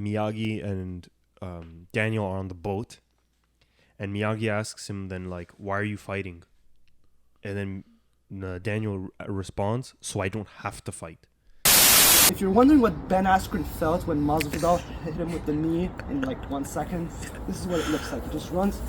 Miyagi and Daniel are on the boat, and Miyagi asks him then like, "Why are you fighting?" And then Daniel responds, "So I don't have to fight." If you're wondering what Ben Askren felt when Masvidal hit him with the knee in like 1 second, this is what it looks like. He just runs.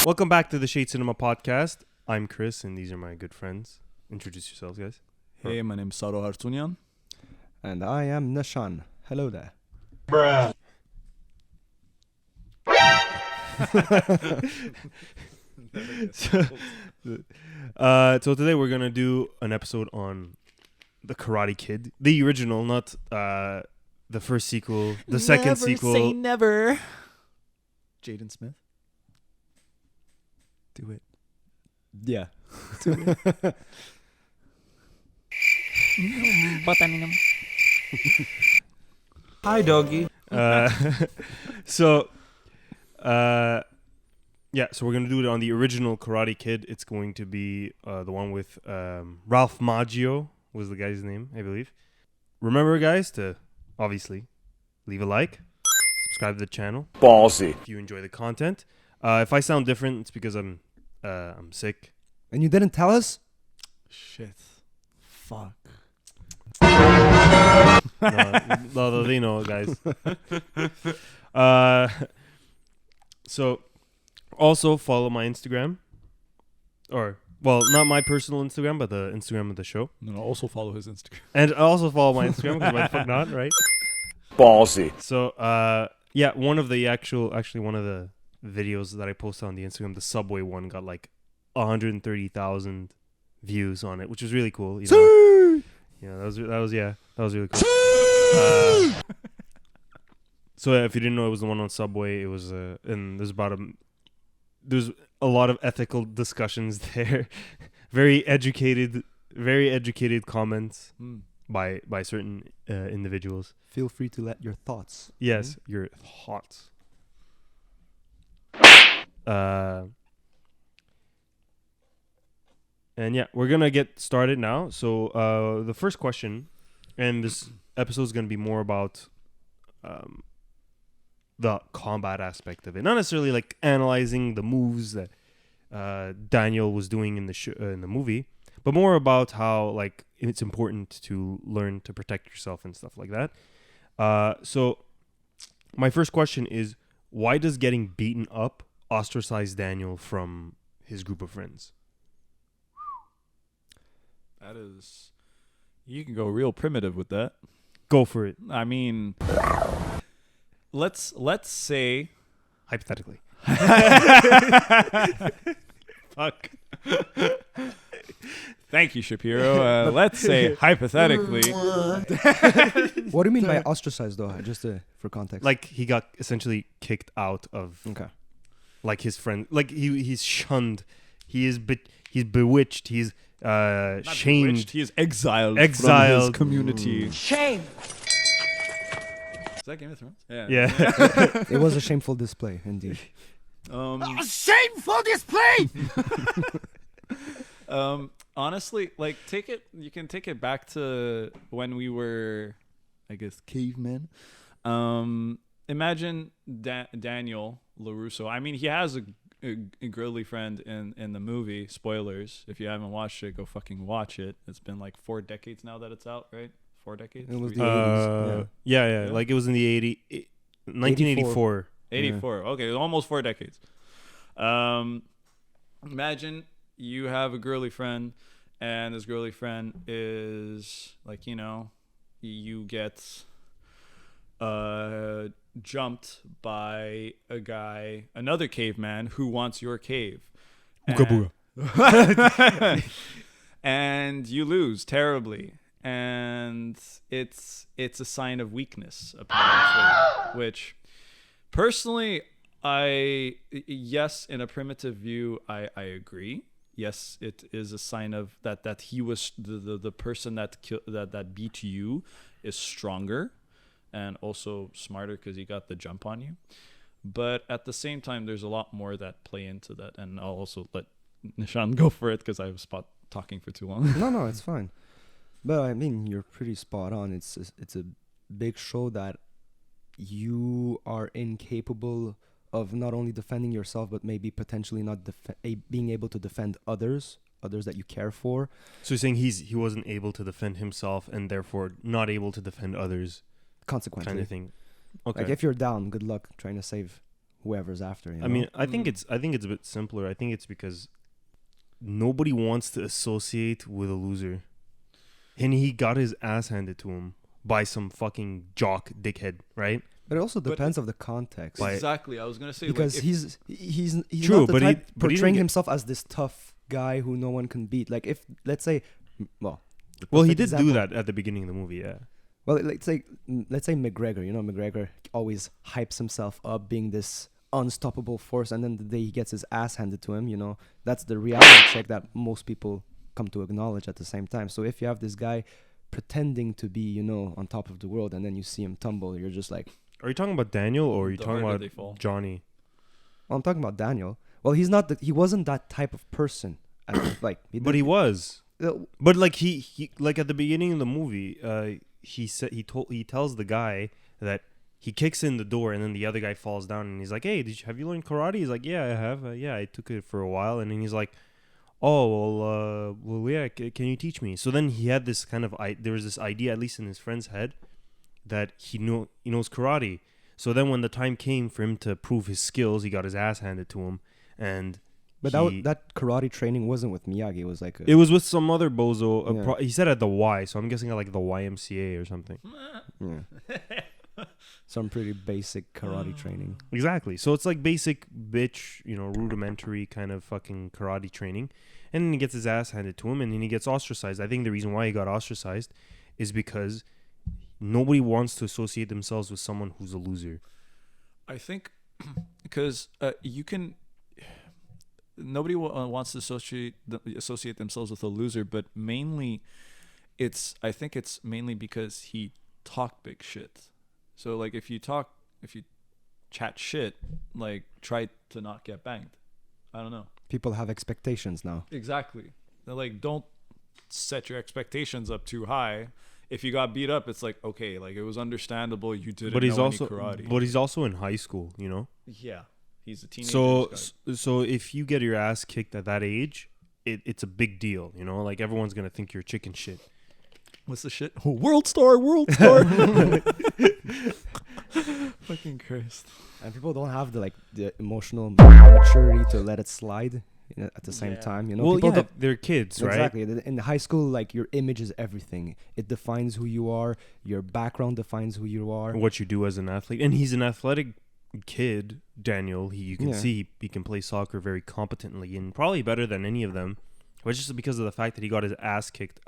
Welcome back to the Shade Cinema podcast. I'm Chris, and these are my good friends. Introduce yourselves, guys. Hey, my name's Saro Hartunian. And I am Nishan. Hello there. Bruh. So today we're gonna do an episode on the Karate Kid, the original, not the first sequel, the second sequel. Never say never. Jaden Smith. Do it. Yeah. Do it. Hi, doggy. So we're gonna do it on the original Karate Kid. It's going to be the one with Ralph Macchio was the guy's name, I believe. Remember, guys, to obviously leave a like, subscribe to the channel. Ballsy. If you enjoy the content. If I sound different, it's because I'm sick. And you didn't tell us? Shit. Fuck. No, they know, guys. So also follow my Instagram, or not my personal Instagram, but the Instagram of the show, No, also follow his Instagram. and also follow my Instagram because why the fuck not, right? Ballsy. So one of the one of the videos that I posted on the Instagram, the Subway one, got like 130,000 views on it, which was really cool. You know? Yeah, that was really cool. So if you didn't know, it was the one on Subway. It was and there's a lot of ethical discussions there. very educated comments by certain individuals. Feel free to let your thoughts. Yes, your thoughts. And yeah, we're gonna get started now. So the first question, and this episode is gonna be more about the combat aspect of it, not necessarily like analyzing the moves that Daniel was doing in the in the movie, but more about how like it's important to learn to protect yourself and stuff like that. So my first question is, why does getting beaten up ostracize Daniel from his group of friends? That is... You can go real primitive with that. Go for it. I mean... Let's say... Hypothetically. Fuck. Thank you, Shapiro. Let's say, hypothetically... What do you mean by ostracized, though? Just for context. Like he got essentially kicked out of Okay. like his friend. Like he's shunned. He's bewitched. He's Not shamed. bewitched, he is exiled from his community. Shame! Is that Game of Thrones? Yeah. It was a shameful display, indeed. Shameful display! Honestly, like you can take it back to when we were, I guess, cavemen. Imagine Daniel LaRusso. I mean, he has a girly friend in the movie. Spoilers. If you haven't watched it, go fucking watch it. It's been like 4 decades now that it's out, right? 4 decades? It was Three the decades? 80s. Yeah. Like it was in the 1984. 84. Okay, almost 4 decades. Imagine you have a girly friend, and this girly friend is like, you get jumped by another caveman who wants your cave. And you lose terribly. And it's a sign of weakness, apparently, which personally, yes, in a primitive view, I agree. Yes, it is a sign of that he was the person that beat you is stronger and also smarter because he got the jump on you. But at the same time, there's a lot more that play into that, and I'll also let Nishan, go for it because I was talking for too long. No, it's fine. But I mean, you're pretty spot on. It's a big show that you are incapable of not only defending yourself, but maybe potentially not being able to defend others that you care for. So you're saying he wasn't able to defend himself and therefore not able to defend others, Consequently, kind of thing. Okay. like if you're down, good luck trying to save whoever's after. I mean, I think it's a bit simpler. I think it's because nobody wants to associate with a loser, and he got his ass handed to him by some fucking jock dickhead, right? but it also depends of the context. By- Exactly. I was gonna say Because like, he's True, not the but he- type but he didn't portraying get- himself as this tough guy who no one can beat. Like if let's say, the Well, he perfect did example- do that at the beginning of the movie, yeah. Well, let's say McGregor. You know, McGregor always hypes himself up, being this unstoppable force, and then the day he gets his ass handed to him, you know, that's the reality check that most people come to acknowledge at the same time. So if you have this guy pretending to be, you know, on top of the world, and then you see him tumble, you're just like, Are you talking about Daniel or are you The talking harder about they fall. Johnny? well, I'm talking about Daniel. Well, he wasn't that type of person. Like, But he was. uh, But like he like at the beginning of the movie, he tells the guy that he kicks in the door and then the other guy falls down and he's like, "Hey, have you learned karate?" He's like, "Yeah, I have. Yeah, I took it for a while." And then he's like, "Oh, well, yeah. Can you teach me?" So then he had this kind of there was this idea, at least in his friend's head, that he knows karate. So then when the time came for him to prove his skills, he got his ass handed to him, and but that karate training wasn't with Miyagi. It was like it was with some other bozo. Yeah. He said at the Y, so I'm guessing at like the YMCA or something. yeah. Some pretty basic karate training. Exactly. So it's like basic bitch, rudimentary kind of fucking karate training. And then he gets his ass handed to him and then he gets ostracized. I think the reason why he got ostracized is because nobody wants to associate themselves with someone who's a loser. I think because nobody wants to associate themselves with a loser, but mainly I think it's mainly because he talked big shit. So like if you chat shit, like try to not get banged. I don't know. People have expectations now. Exactly. They're like, don't set your expectations up too high. If you got beat up, it's like, okay, like it was understandable. You didn't But he's know also any karate. but he's also in high school, Yeah, he's a teenager. So if you get your ass kicked at that age, it's a big deal, like everyone's going to think you're chicken shit. What's the shit? Oh, World Star. Fucking Christ. And people don't have the emotional maturity to let it slide at the same Yeah. time. Well, people yeah, don't- they're kids, right? Exactly. In high school, like your image is everything. It defines who you are. Your background defines who you are. What you do as an athlete. And he's an athletic kid, Daniel. You can Yeah. see he can play soccer very competently and probably better than any of them. But just because of the fact that he got his ass kicked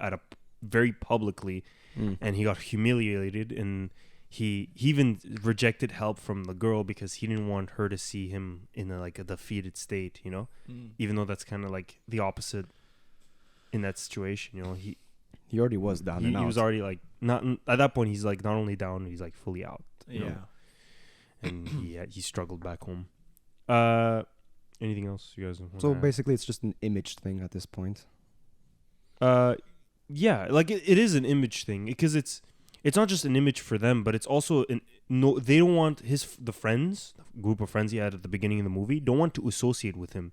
very publicly and he got humiliated and he even rejected help from the girl because he didn't want her to see him in a defeated state, even though that's kind of like the opposite in that situation. He already was down he and out. was already like not at that point. He's like not only down, he's like fully out. Yeah. And he struggled back home. Anything else you guys want So to add? basically, it's just an image thing at this point. Yeah, like it is an image thing because it's not just an image for them, but it's also they don't want the group of friends he had at the beginning of the movie don't want to associate with him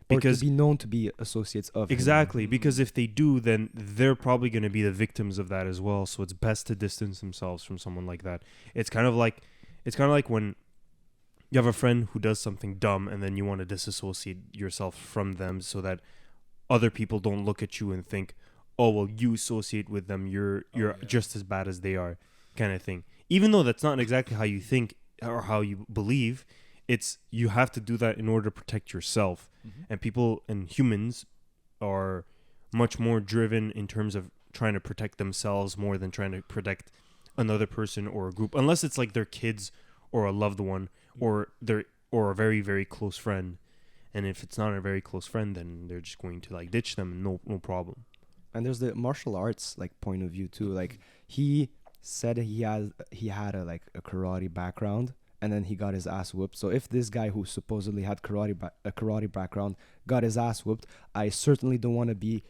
because or to be known to be associates of him. exactly because if they do, then they're probably going to be the victims of that as well. So it's best to distance themselves from someone like that. It's kind of like when you have a friend who does something dumb and then you want to disassociate yourself from them so that other people don't look at you and think, oh, well, you associate with them, you're just as bad as they are, kind of thing. Even though that's not exactly how you think or how you believe, you have to do that in order to protect yourself. And people and humans are much more driven in terms of trying to protect themselves more than trying to protect another person or a group, unless it's like their kids or a loved one or a very, very close friend. And if it's not a very close friend, then they're just going to ditch them, no problem. And there's the martial arts point of view too. Like he said he had a karate background, and then he got his ass whooped. So if this guy who supposedly had a karate background got his ass whooped, I certainly don't want to be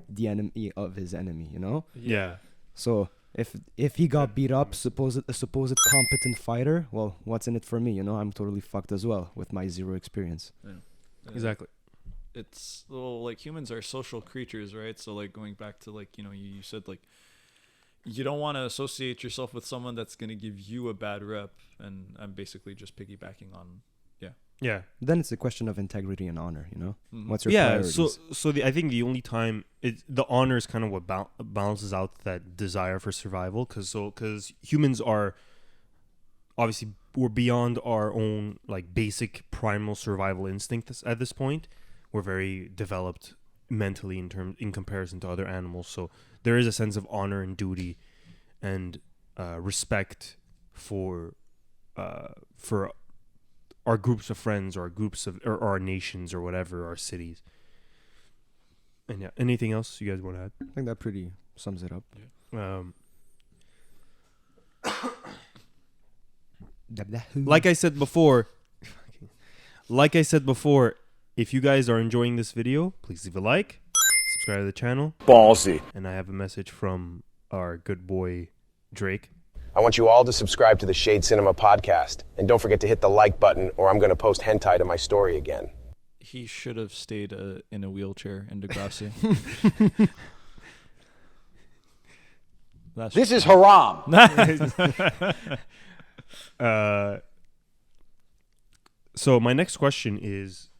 the enemy of his enemy, you know? Yeah. So if he got beat up, a supposed competent fighter, well, what's in it for me? You know, I'm totally fucked as well with my zero experience. Exactly. It's like humans are social creatures, right? So like going back to like, you said like you don't want to associate yourself with someone that's going to give you a bad rep, and I'm basically just piggybacking on Yeah. Then it's a question of integrity and honor, you know? Mhm. What's your Yeah. priorities? So I think the only time the honor is kind of what balances out that desire for survival, because humans are obviously we're beyond our own like basic primal survival instincts at this point. We're very developed mentally in comparison to other animals. So there is a sense of honor and duty and respect for our groups of friends or our groups of or our nations or whatever, our cities. And yeah, anything else you guys want to add? I think that pretty sums it up. Like I said before, if you guys are enjoying this video, please leave a like, subscribe to the channel. Ballsy. And I have a message from our good boy Drake. I want you all to subscribe to the Shade Cinema podcast. And don't forget to hit the like button, or I'm going to post hentai to my story again. He should have stayed in a wheelchair in Degrassi. This is haram. So my next question is,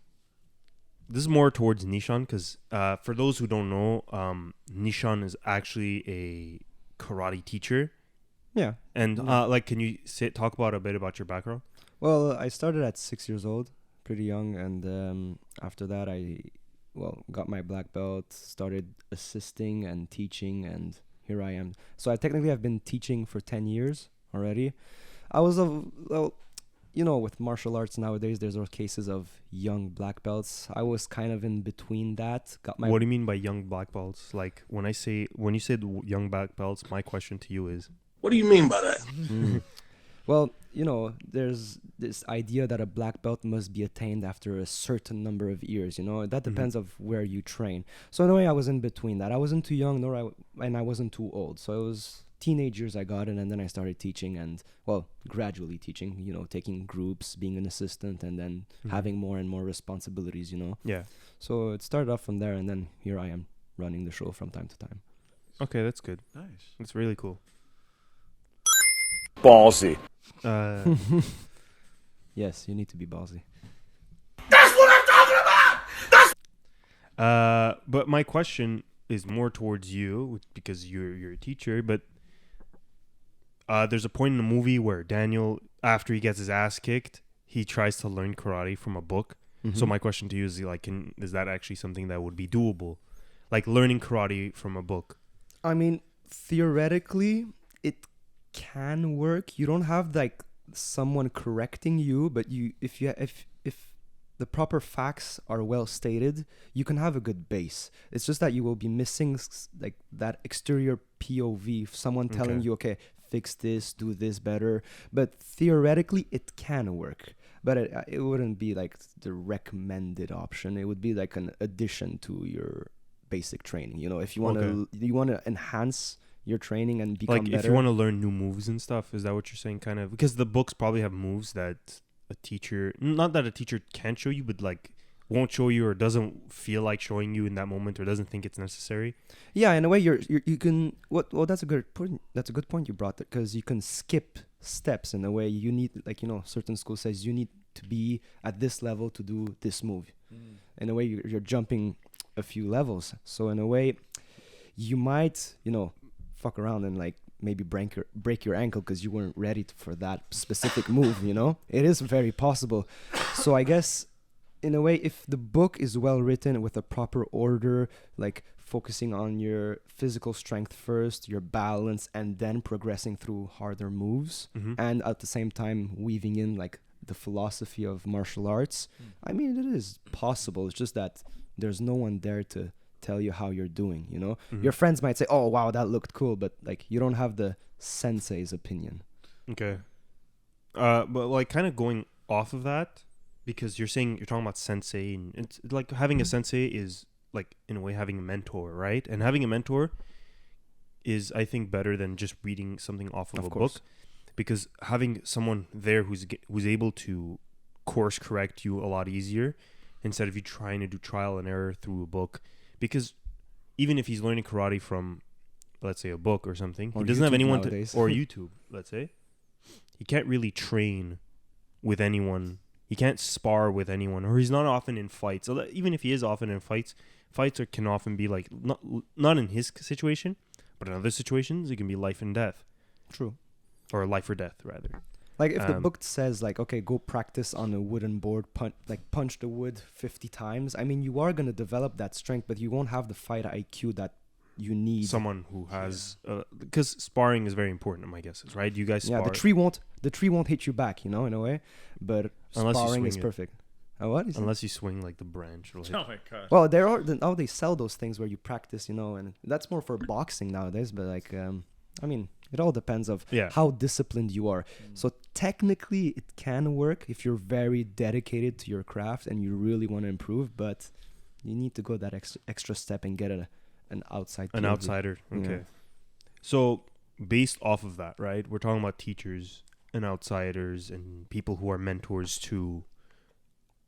this is more towards Nishan, because for those who don't know, Nishan is actually a karate teacher. Yeah. And can you talk about a bit about your background? Well, I started at 6 years old, pretty young, and after that I got my black belt, started assisting and teaching, and here I am. So I've been teaching for 10 years already. I was with martial arts nowadays, there's all cases of young black belts. I was kind of in between that. What do you mean by young black belts? Like when you said young black belts, my question to you is, What do you mean by that? Well, there's this idea that a black belt must be attained after a certain number of years, that depends of where you train. So in a way, I was in between that. I wasn't too young, and I wasn't too old. So it was teenage years I got it, and then I started teaching and, gradually teaching, taking groups, being an assistant, and then having more and more responsibilities, Yeah. So it started off from there, and then here I am running the show from time to time. Okay, that's good. Nice. That's really cool. Ballsy. Yes, you need to be ballsy. But my question is more towards you, because you're a teacher, but there's a point in the movie where Daniel, after he gets his ass kicked, he tries to learn karate from a book. So my question to you is, is that actually something that would be doable? Like learning karate from a book? I mean, theoretically, it can work. You don't have someone correcting you, but if the proper facts are well stated, you can have a good base. It's just that you will be missing that exterior POV, someone telling you, okay, fix this, do this better. But theoretically, it can work. But it wouldn't be the recommended option. It would be an addition to your basic training. If you want to enhance your training and become better. If you want to learn new moves and stuff, is that what you're saying? Kind of, because the books probably have moves that a teacher, not that a teacher can't show you, but won't show you or doesn't feel like showing you in that moment or doesn't think it's necessary. Yeah, in a way, you can. That's a good point. That's a good point you brought, because you can skip steps. In a way, you need certain school says you need to be at this level to do this move. In a way, you're jumping a few levels. So in a way, you might fuck around and maybe break your ankle because you weren't ready for that specific move. It is very possible. So I guess in a way, if the book is well written with a proper order, focusing on your physical strength first, your balance, and then progressing through harder moves, and at the same time weaving in the philosophy of martial arts, I mean, it is possible. It's just that there's no one there to tell you how you're doing. Your friends might say, oh wow, that looked cool, but you don't have the sensei's opinion. Okay. But like kind of going off of that, because you're talking about sensei, and it's like having a sensei is like in a way having a mentor, right? And having a mentor is, I think, better than just reading something off of a book, because having someone there who's able to course correct you a lot easier instead of you trying to do trial and error through a book. Because even if he's learning karate from, let's say, a book or something, Or he doesn't have YouTube anyone nowadays. or YouTube, let's say, he can't really train with anyone. He can't spar with anyone, or he's not often in fights. So even if he is often in fights can often be like not in his situation, but in other situations it can be life and death. True. Or life or death, rather. Like if the book says like, okay, go practice on a wooden board, punch the wood 50 times. I mean, you are gonna develop that strength, but you won't have the fight IQ that you need. Someone who has, because sparring is very important, my guess is, right? You guys spar. Yeah, the tree won't hit you back, you know, in a way. But Unless you sparring swing is it. perfect. What? Unless you swing like the branch. Or like, Oh my god. Well, there are now they sell those things where you practice, you know, and that's more for boxing nowadays. But like, I mean, it all depends of how disciplined you are. So technically, it can work if you're very dedicated to your craft and you really want to improve. But you need to go that extra step and get an outside. An POV. outsider. Okay. Yeah. So based off of that, right? We're talking about teachers and outsiders and people who are mentors to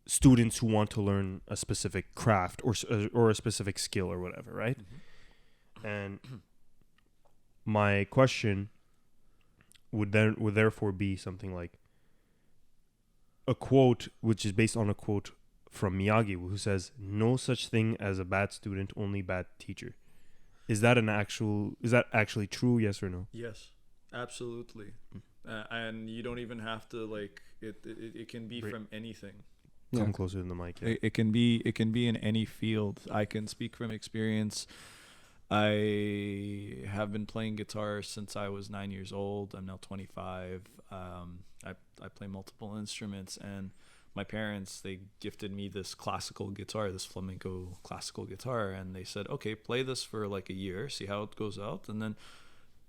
students who want to learn a specific craft or a specific skill or whatever, right? And my question would therefore be something like a quote, which is based on a quote from Miyagi, who says, "No such thing as a bad student, only bad teacher." Is that actually true? Yes or no? Yes, absolutely. And you don't even have to like it can be from anything. Come closer to the mic. Yeah. It can be in any field. I can speak from experience. I have been playing guitar since I was 9 years old. I'm now 25. I play multiple instruments, and my parents, they gifted me this classical guitar, this flamenco classical guitar, and they said, okay, play this for like a year, see how it goes out, and then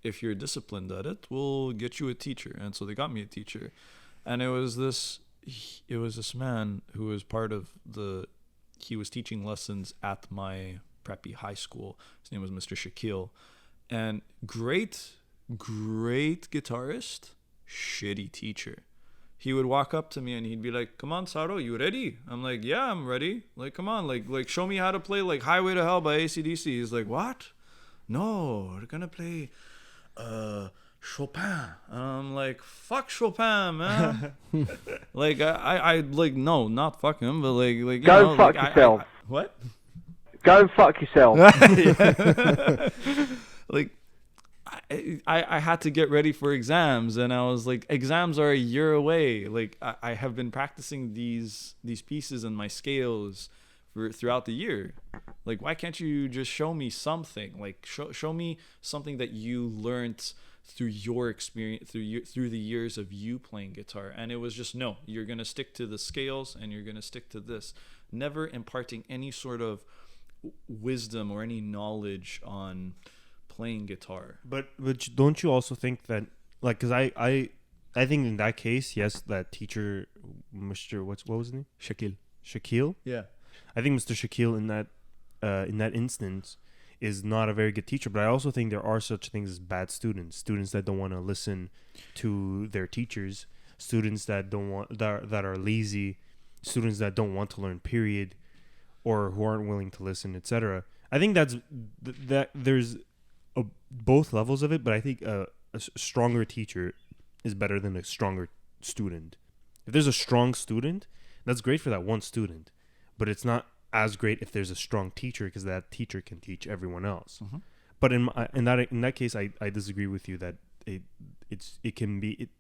if you're disciplined at it, we'll get you a teacher. And so they got me a teacher, and it was this man who was he was teaching lessons at my preppy high school. His name was Mr. Shaquille, and great guitarist, shitty teacher. He would walk up to me and he'd be like, "Come on, Saro, you ready?" I'm like, "Yeah, I'm ready. Like, come on, like show me how to play like Highway to Hell by AC/DC." He's like, "What? No, we're gonna play Chopin." And I'm like, "Fuck Chopin, man." Like I like, no, not fuck him, but like you Go know, fuck like, yourself. What? Go fuck yourself. Like I had to get ready for exams, and I was like, exams are a year away. Like I have been practicing these pieces and my scales throughout the year. Like, why can't you just show me something? Like show me something that you learned through your experience, through the years of you playing guitar. And it was just, no, you're gonna stick to the scales and you're gonna stick to this, never imparting any sort of wisdom or any knowledge on playing guitar. But don't you also think that, like, because I think in that case, yes, that teacher, Mr. what was his name? Shaquille. Yeah. I think Mr. Shaquille in that instance is not a very good teacher. But I also think there are such things as bad students that don't want to listen to their teachers, students that are lazy, students that don't want to learn, period, or who aren't willing to listen, etc. I think that there's both levels of it, but I think a stronger teacher is better than a stronger student. If there's a strong student, that's great for that one student, but it's not as great if there's a strong teacher, because that teacher can teach everyone else. Mm-hmm. But in that case, I disagree with you that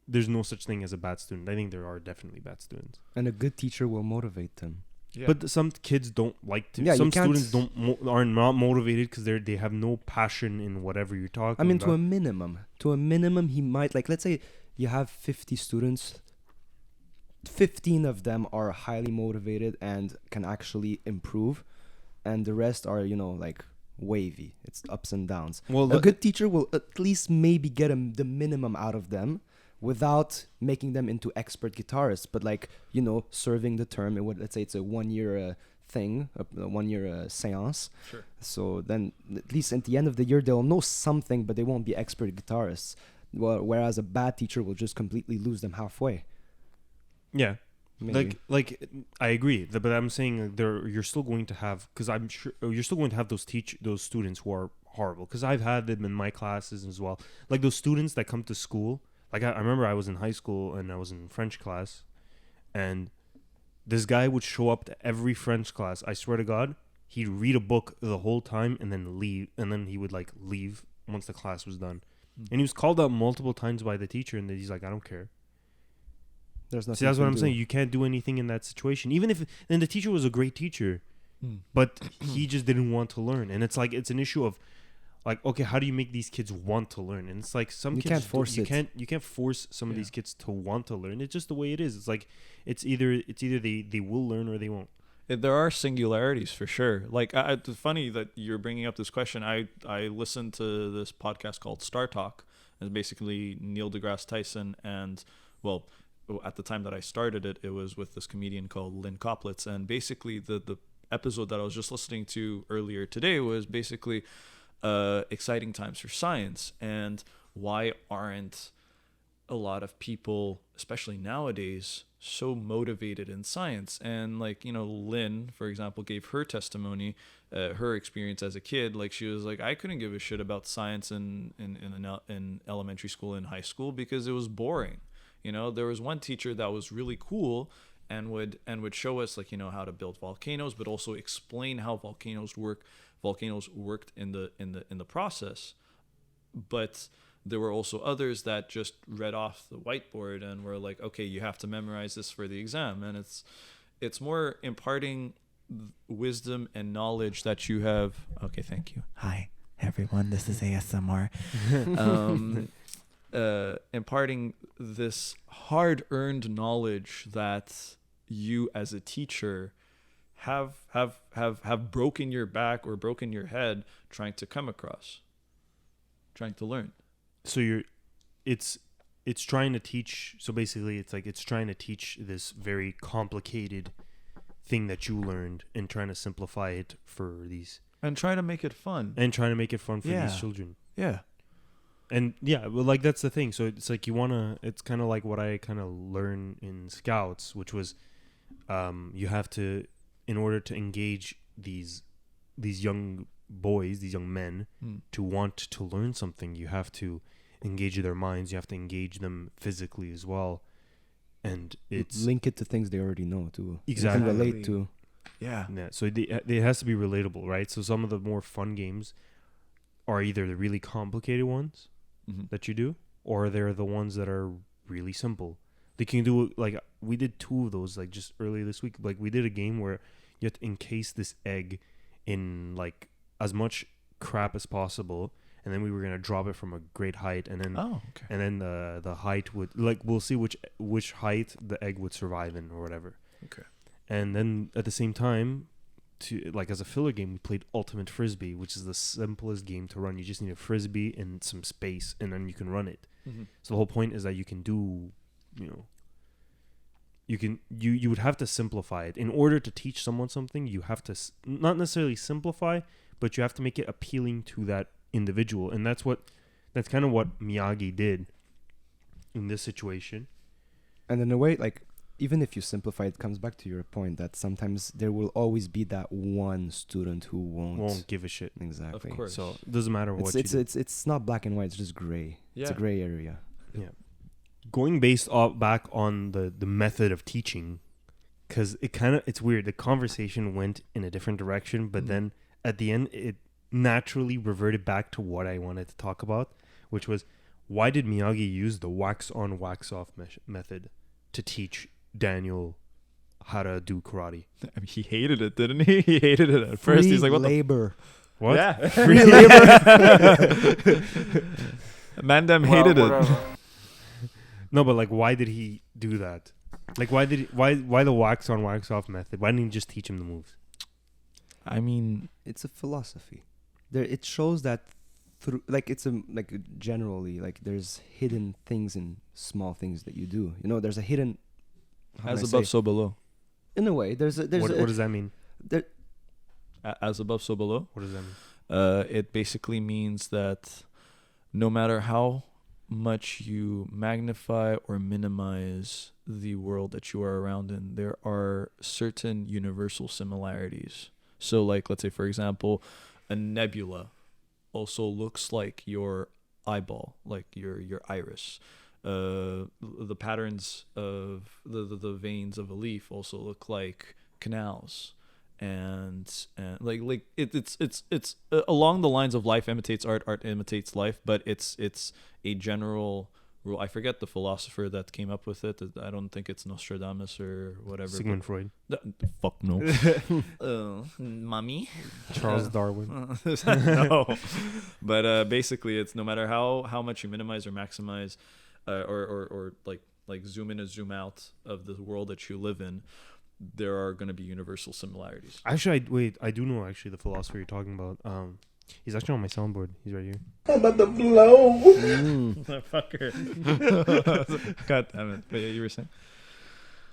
there's no such thing as a bad student. I think there are definitely bad students, And a good teacher will motivate them. Yeah. but some kids don't like to. Yeah, some you can't- students are not motivated because they have no passion in whatever you're talking. I mean, about. to a minimum, he might, like, let's say you have 50 students, 15 of them are highly motivated and can actually improve, and the rest are, like, wavy. It's ups and downs. Well, A good teacher will at least maybe get the minimum out of them, without making them into expert guitarists, but like, you know, serving the term. It would, let's say it's a 1 year thing, a 1 year séance. Sure. So then at least at the end of the year, they'll know something, but they won't be expert guitarists. Well, whereas a bad teacher will just completely lose them halfway. Yeah. Maybe. Like I agree, but I'm saying you're still going to have, because I'm sure you're still going to have those students who are horrible, because I've had them in my classes as well. Like those students that come to school, like I remember I was in high school and I was in French class, and this guy would show up to every French class. I swear to God, he'd read a book the whole time and then leave, and then he would like leave once the class was done. And he was called out multiple times by the teacher, and he's like, I don't care. There's nothing. See, that's you what can I'm do. saying. You can't do anything in that situation. Even if then the teacher was a great teacher, but he just didn't want to learn. And it's like it's an issue of like, okay, how do you make these kids want to learn? And it's like some You kids can't force you it. can't force some of these kids to want to learn. It's just the way it is. It's like it's either they will learn or they won't. There are singularities for sure. Like, it's funny that you're bringing up this question. I listened to this podcast called Star Talk. It's basically Neil deGrasse Tyson and, well, at the time that I started it, it was with this comedian called Lynn Koplitz. And basically the episode that I was just listening to earlier today was basically exciting times for science, and why aren't a lot of people, especially nowadays, so motivated in science. And like, you know, Lynn, for example, gave her testimony, her experience as a kid. Like, she was like, I couldn't give a shit about science in elementary school and high school because it was boring. You know, there was one teacher that was really cool and would show us, like, you know, how to build volcanoes, but also explain how volcanoes worked in the process. But there were also others that just read off the whiteboard and were like, okay, you have to memorize this for the exam. And it's more imparting wisdom and knowledge that you have. Okay, thank you. Hi, everyone. This is ASMR. Imparting this hard-earned knowledge that you as a teacher have broken your back or broken your head trying to come across, trying to learn. So it's trying to teach. So basically, it's like it's trying to teach this very complicated thing that you learned and trying to simplify it for these And try to make it fun. and trying to make it fun for Yeah. these children. Yeah. And yeah, well, like that's the thing. So it's like it's kind of like what I kind of learned in Scouts, which was you have to, in order to engage these young boys, these young men, to want to learn something, you have to engage their minds. You have to engage them physically as well, and it's link it to things they already know too. Exactly. They can relate to. Yeah. yeah. So it has to be relatable, right? So some of the more fun games are either the really complicated ones that you do, or they're the ones that are really simple. They can do, like, we did 2 of those, like, just earlier this week. Like, we did a game where you have to encase this egg in, like, as much crap as possible, and then we were gonna drop it from a great height, and then and then the height would, like, we'll see which height the egg would survive in or whatever. Okay. And then at the same time, to like as a filler game, we played Ultimate Frisbee, which is the simplest game to run. You just need a frisbee and some space, and then you can run it. So the whole point is that you can do, you would have to simplify it. In order to teach someone something, you have to not necessarily simplify, but you have to make it appealing to that individual. And that's kind of what Miyagi did in this situation. And in a way, like, even if you simplify, it comes back to your point that sometimes there will always be that one student who won't give a shit. Exactly. Of course. So it doesn't matter what you do. It's not black and white. It's just gray. Yeah. It's a gray area. Yeah. Going back on the method of teaching, because it's weird. The conversation went in a different direction, but then at the end it naturally reverted back to what I wanted to talk about, which was, why did Miyagi use the wax on, wax off method to teach Daniel how to do karate? I mean, he hated it, didn't he? He hated it at first. He's like, what labor. What? Yeah. Free labor? Mandem hated it. No, but like, why did he do that? Like, why the wax on, wax off method? Why didn't he just teach him the moves? I mean, It's a philosophy. It shows that through, like, it's a, like, generally, like, there's hidden things in small things that you do. You know, there's a hidden, how can As I above, say? so below. In a way, there's What a, does that mean? there, As above, so below. What does that mean? It basically means that no matter how much you magnify or minimize the world that you are around in, there are certain universal similarities. So, like, let's say, for example, a nebula also looks like your eyeball, like your iris. The patterns of the veins of a leaf also look like canals. And like it's along the lines of life imitates art, art imitates life, but it's a general rule. I forget the philosopher that came up with it. I don't think it's Nostradamus or whatever. Sigmund Freud. Fuck no. Mommy. Charles Darwin. No. But basically, it's no matter how much you minimize or maximize, or like zoom in and zoom out of the world that you live in, there are going to be universal similarities. Actually, I do know actually the philosopher you're talking about. He's actually on my soundboard. He's right here. Motherfucker. God damn it. But yeah, you were saying?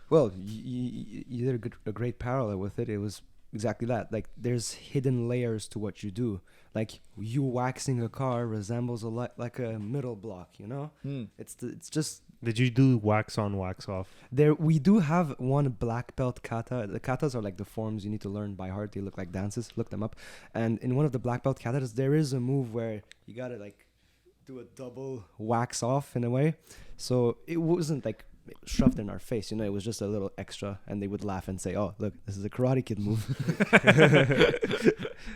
well, you did a great parallel with it. It was exactly that. Like, there's hidden layers to what you do. Like, you waxing a car resembles a lot like a middle block, you know? It's just Did you do wax on, wax off? there. We do have one black belt kata. The katas are like the forms you need to learn by heart. They look like dances. Look them up. And in one of the black belt katas, there is a move where you gotta like do a double wax off in a way. So it wasn't like shoved in our face, you know. It was just a little extra, and they would laugh and say, "Oh, look, this is a Karate Kid move."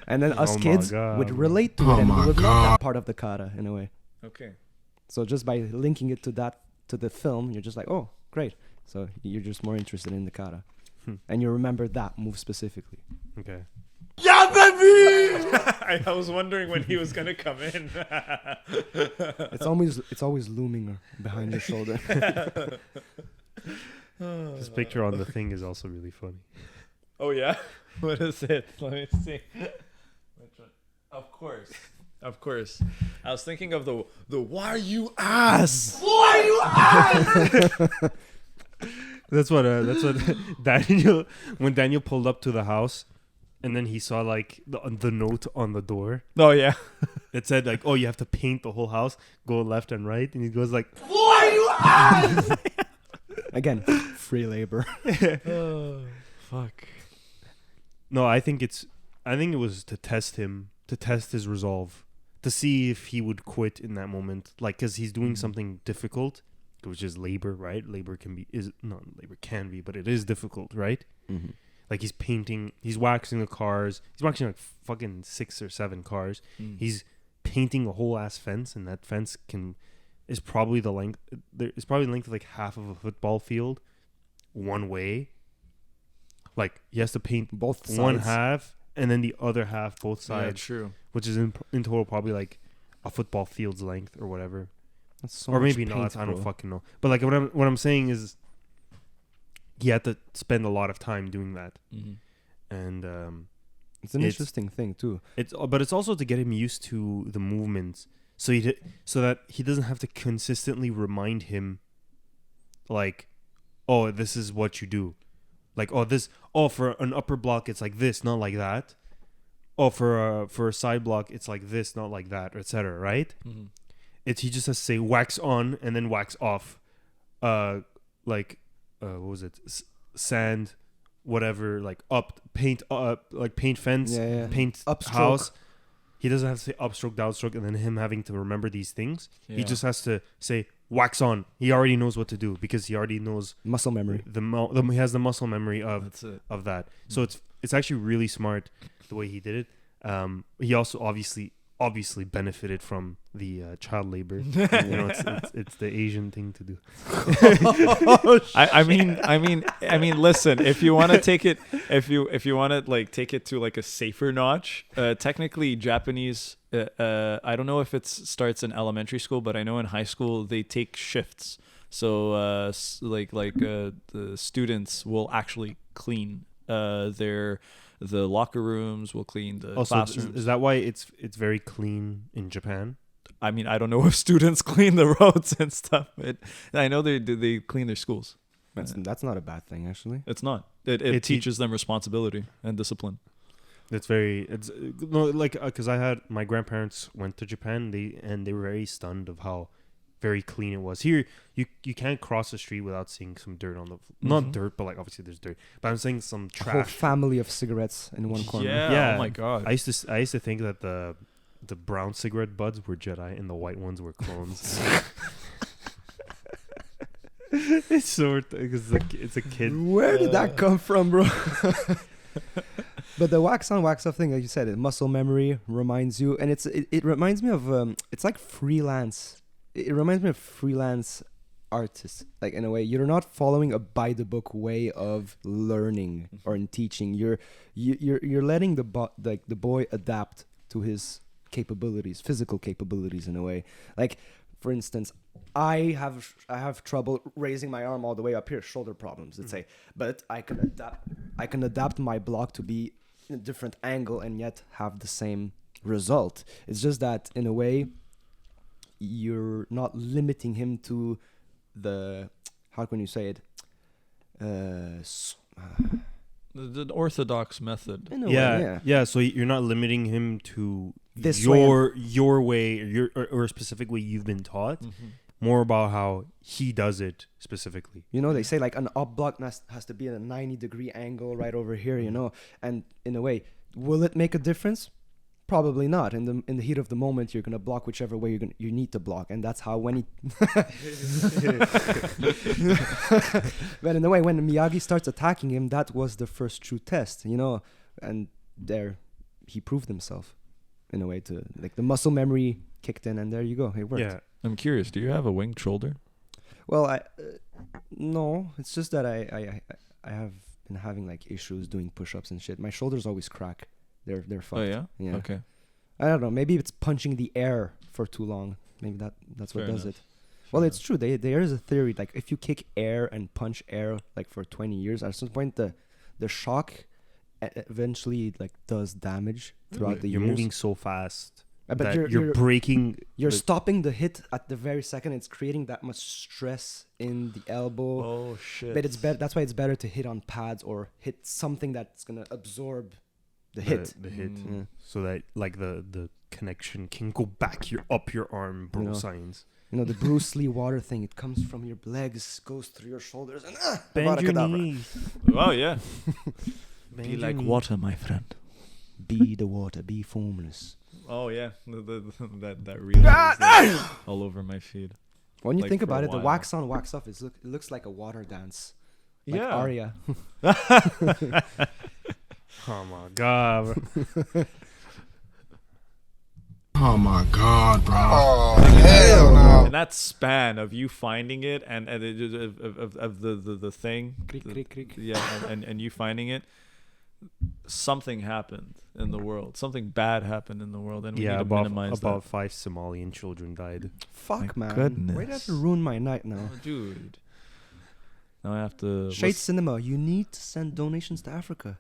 And then us Oh my kids God, would bro. relate to it, and we would love that part of the kata in a way. Okay. So just by linking it to the film, you're just like, oh, great. So you're just more interested in the kata, and you remember that move specifically. Okay. I was wondering when he was going to come in. It's always looming behind your shoulder. This picture on the thing is also really funny. Oh, yeah? What is it? Let me see. Which one? Of course. Of course. I was thinking of the why you ass? That's what Daniel, when Daniel pulled up to the house, and then he saw like the note on the door. Oh, yeah. It said like, "Oh, you have to paint the whole house, go left and right," and he goes like, Again, free labor. Oh, fuck. "No, I think it was to test him, to test his resolve, to see if he would quit in that moment, like because he's doing something difficult, which is labor, right? Labor can be but it is difficult, right? Mm-hmm. Like he's painting, he's waxing the cars. He's waxing like fucking 6 or 7 cars. He's painting a whole ass fence, and that fence is probably the length. It's probably the length of like half of a football field, one way. Like he has to paint Both one sides. half, and then the other half both Yeah, sides, true. which is in total probably like a football field's length or whatever. That's so Or much maybe paint, not. I don't bro. fucking know. But like what I'm saying is, he had to spend a lot of time doing that, and It's an It's- interesting thing too. but it's also to get him used to the movements, so that he doesn't have to consistently remind him, like, oh, this is what you do, like, for an upper block it's like this, not like that. Oh, for a side block it's like this, not like that, etc. Right? He just has to say wax on and then wax off, what was it? Sand, whatever, like paint fence, Yeah, yeah. paint Upstroke. house. He doesn't have to say upstroke, downstroke, and then him having to remember these things. Yeah. He just has to say wax on. He already knows what to do because he already knows Muscle memory. he has the muscle memory That's it. of that. So it's actually really smart the way he did it. He also obviously benefited from the child labor. It's the Asian thing to do. I mean, listen, if you want to take it, if you want to like take it to like a safer notch, technically Japanese, I don't know if it starts in elementary school, but I know in high school they take shifts. So the students will actually clean their the locker rooms. We'll clean the classrooms. Is that why it's very clean in Japan? I mean, I don't know if students clean the roads and stuff, but I know they clean their schools. That's not a bad thing, actually. It's not. It teaches them responsibility and discipline. It's no, like because I had my grandparents went to Japan. They were very stunned of how very clean it was. Here, you can't cross the street without seeing some dirt on the not dirt, but like obviously there's dirt. But I'm saying some A whole trash. family of cigarettes in one corner. Yeah. Oh my god. I used to think that the brown cigarette buds were Jedi and the white ones were clones. It's so because it's a kid. Where did that come from, bro? But the wax on, wax off thing, like you said, muscle memory reminds you, and it reminds me of it's like freelance. It reminds me of freelance artists, like in a way. You're not following a by the book way of learning or in teaching. You're letting the boy adapt to his capabilities, physical capabilities in a way. Like for instance, I have trouble raising my arm all the way up here, shoulder problems, let's say, but I can adapt my block to be in a different angle and yet have the same result. It's just that in a way you're not limiting him to the, how can you say it, The orthodox method. in a way, Yeah. So you're not limiting him to This your way or a specific way you've been taught. More about how he does it specifically. You know, they say like an up block has to be at a 90-degree angle right over here, you know, and in a way, will it make a difference? Probably not. In the heat of the moment, you're gonna block whichever way you need to block, and that's how when he. But in a way, when Miyagi starts attacking him, that was the first true test, you know, and there he proved himself, in a way, to like the muscle memory kicked in, and there you go, it worked. Yeah. I'm curious. Do you have a winged shoulder? Well, no, it's just that I have been having like issues doing push-ups and shit. My shoulders always crack. They're fucked. Oh yeah. Yeah. Okay. I don't know. Maybe it's punching the air for too long. Maybe that's what Fair does enough. it. Well, it's true. There is a theory like if you kick air and punch air like for 20 years, at some point the shock eventually like does damage throughout the You're years. moving so fast. But that you're breaking. You're stopping the hit at the very second. It's creating that much stress in the elbow. Oh shit. But it's better. That's why it's better to hit on pads or hit something that's gonna absorb the hit. The hit, Yeah. so that like the connection can go back up your arm, bro. You know. Science. You know the Bruce Lee water thing. It comes from your legs, goes through your shoulders, and Bend your abracadabra. knees. Oh yeah. Bend Be your like knees. water, my friend. Be the water, be formless. Oh yeah. That really is all over my feed. When you Like, think for about a it, the while. wax on, wax off it looks like a water dance. Like Arya. Oh my god. Bro. Oh my god, bro. Oh, hell no. And that span of you finding it and the thing, Creak, creak, creak. yeah, and you finding it, something happened in the world. Something bad happened in the world, and we need to minimize about 5 Somalian children died. Fuck, My man. goodness. Why do you have to ruin my night now? that. Dude. Now I have to. Shade Cinema, you need to send donations to Africa.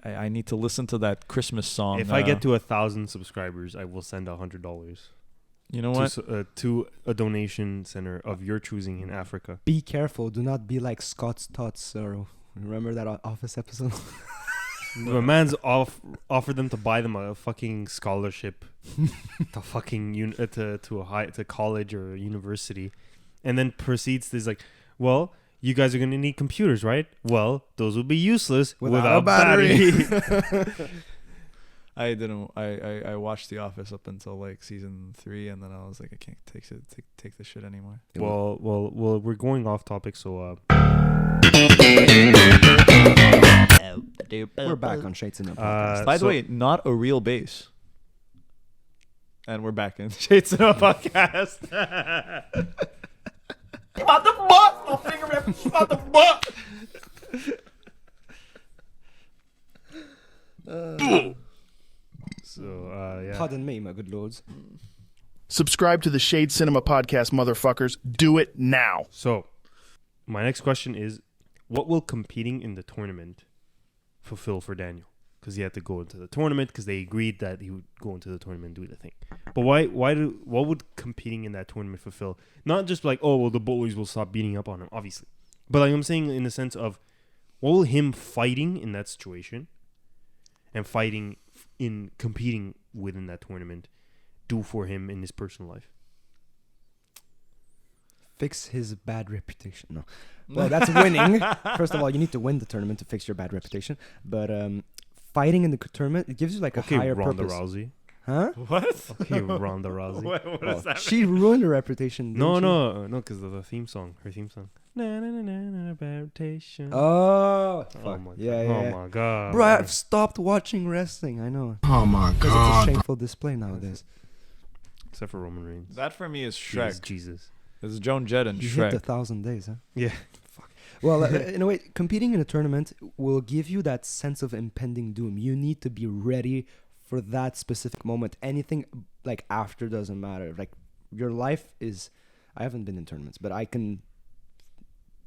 I need to listen to that Christmas song. If I get to 1,000 subscribers, I will send $100 you know what? to a donation center of your choosing in Africa. Be careful. Do not be like Scott's Tots. Or remember that Office episode? The man's offered them to buy them a fucking scholarship to fucking to college or university, and then proceeds to like, well, you guys are gonna need computers, right? Well, those will be useless without a battery. I didn't. I watched The Office up until like season 3, and then I was like, I can't take this shit anymore. well, we're going off topic, so We're back on Shade Cinema podcast. By the way, not a real bass. And we're back in Shades of a Podcast. About the butt. My finger about the butt. yeah. Pardon me, my good lords. Subscribe to the Shade Cinema Podcast, motherfuckers. Do it now. So, my next question is, what will competing in the tournament fulfill for Daniel? because he had to go into the tournament because they agreed that he would go into the tournament and do the thing. But what would competing in that tournament fulfill? Not just like, oh, well, the bullies will stop beating up on him, obviously. But like I'm saying in the sense of, what will him fighting in that situation and fighting in competing within that tournament do for him in his personal life? Fix his bad reputation. No. Well, that's winning. First of all, you need to win the tournament to fix your bad reputation. But fighting in the tournament, it gives you like a higher Ronda purpose. Rousey. Huh? What? Okay, Ronda Rousey. What does that mean? She ruined her reputation. No, didn't she? no, because of the theme song. Her theme song. Na na na na na bad reputation. Oh, Oh fuck. my god. Yeah, Oh yeah. my god. Bro, I've stopped watching wrestling. I know. Oh my Because it's a god. shameful display nowadays. Except for Roman Reigns. That for me is He is Shrek. Jesus. It's Joan Jett and You hit Shrek. 1,000 days, huh? Yeah. Well, in a way, competing in a tournament will give you that sense of impending doom. You need to be ready for that specific moment. Anything like after doesn't matter. Like your life is, I haven't been in tournaments, but I can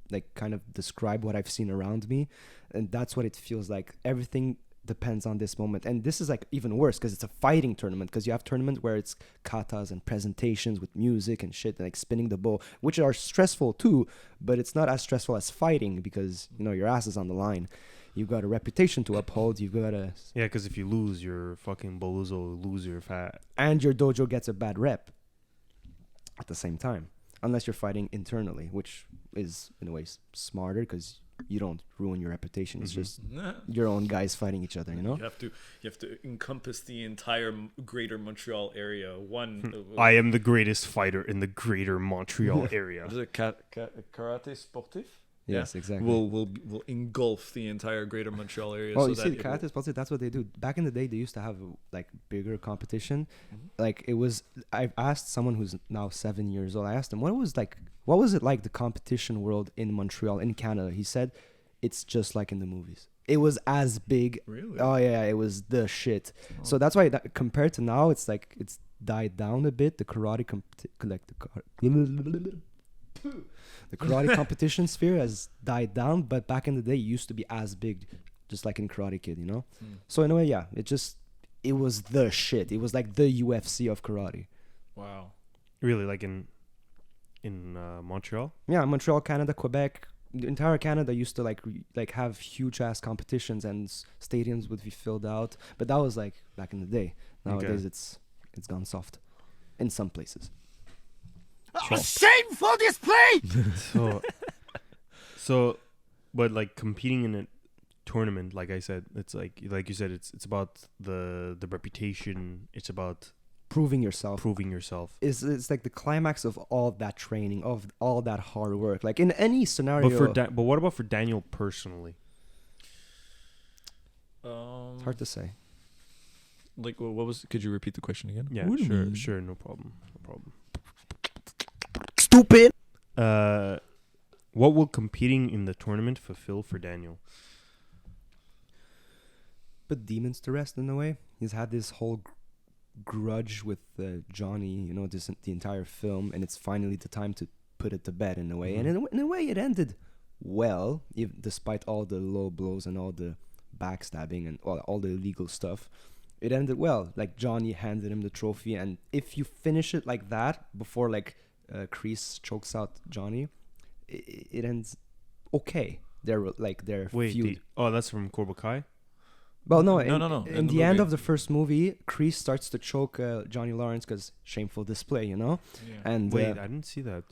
like kind of describe what I've seen around me, and that's what it feels like. Everything depends on this moment, and this is like even worse because it's a fighting tournament, because you have tournament where it's katas and presentations with music and shit and like spinning the bow, which are stressful too, but it's not as stressful as fighting because you know your ass is on the line. You've got a reputation to uphold. You've got a Yeah, because if you lose, you're fucking boluzo, loser, fat. and your dojo gets a bad rep at the same time, unless you're fighting internally, which is in a way smarter because you don't ruin your reputation. It's just your own guys fighting each other, you know? You have to encompass the entire greater Montreal area. I am the greatest fighter in the greater Montreal area. Is it karate sportif? Yes, exactly. Will engulf the entire greater Montreal area. Well, so you see, that the karate sports, that's what they do. Back in the day, they used to have like bigger competition. Like it was, I asked someone who's now 7 years old. I asked him what was it like the competition world in Montreal, in Canada? He said, it's just like in the movies. It was as big. Really? Oh yeah, it was the shit. So that's why compared to now, it's like it's died down a bit. The karate the karate competition sphere has died down, but back in the day, it used to be as big, just like in Karate Kid, you know? So in a way, yeah, it was the shit. It was like the UFC of karate. Wow. Really, like in Montreal? Yeah, Montreal, Canada, Quebec, the entire Canada used to like have huge ass competitions and stadiums would be filled out. But that was like back in the day. Nowadays, it's gone soft in some places. Shameful display! So, but like competing in a tournament, like I said, it's like you said, it's about the reputation. It's about Proving yourself. It's like the climax of all that training, of all that hard work. Like in any scenario. But what about for Daniel personally? It's hard to say. Like, what was? Could you repeat the question again? Yeah, What do you mean? sure, no problem. Stupid. What will competing in the tournament fulfill for Daniel? Put demons to rest in a way. He's had this whole grudge with Johnny, you know, the entire film, and it's finally the time to put it to bed in a way. And in a way, it ended well, despite all the low blows and all the backstabbing and all the illegal stuff. It ended well. Like Johnny handed him the trophy, and if you finish it like that before like Kreese chokes out Johnny, it ends okay. They're feud. That's from Cobra Kai. Well, no. No. In the end of the first movie, Kreese starts to choke Johnny Lawrence because shameful display, you know. Yeah. And Wait, I didn't see that.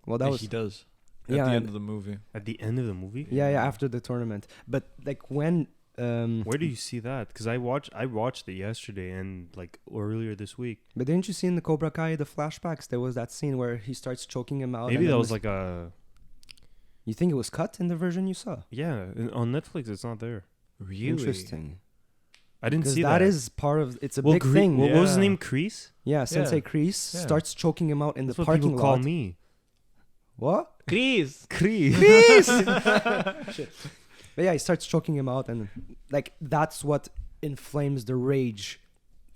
well, that was he does. At Yeah, the and- end of the movie. At the end of the movie? yeah after the tournament. But like when Where do you see that? Because I watched it yesterday and like earlier this week. but didn't you see in the Cobra Kai the flashbacks? There was that scene where he starts choking him out. Maybe and that then was like a You think it was cut in the version you saw? on Netflix. It's not there. Really? Interesting. I didn't Because see that that. is part of. It's a big thing. What was his Yeah. name? Kreese? Yeah, Sensei Kreese Yeah. starts choking him out in That's the what parking people lot. call me. What? Chris. Shit. But yeah, he starts choking him out, and like that's what inflames the rage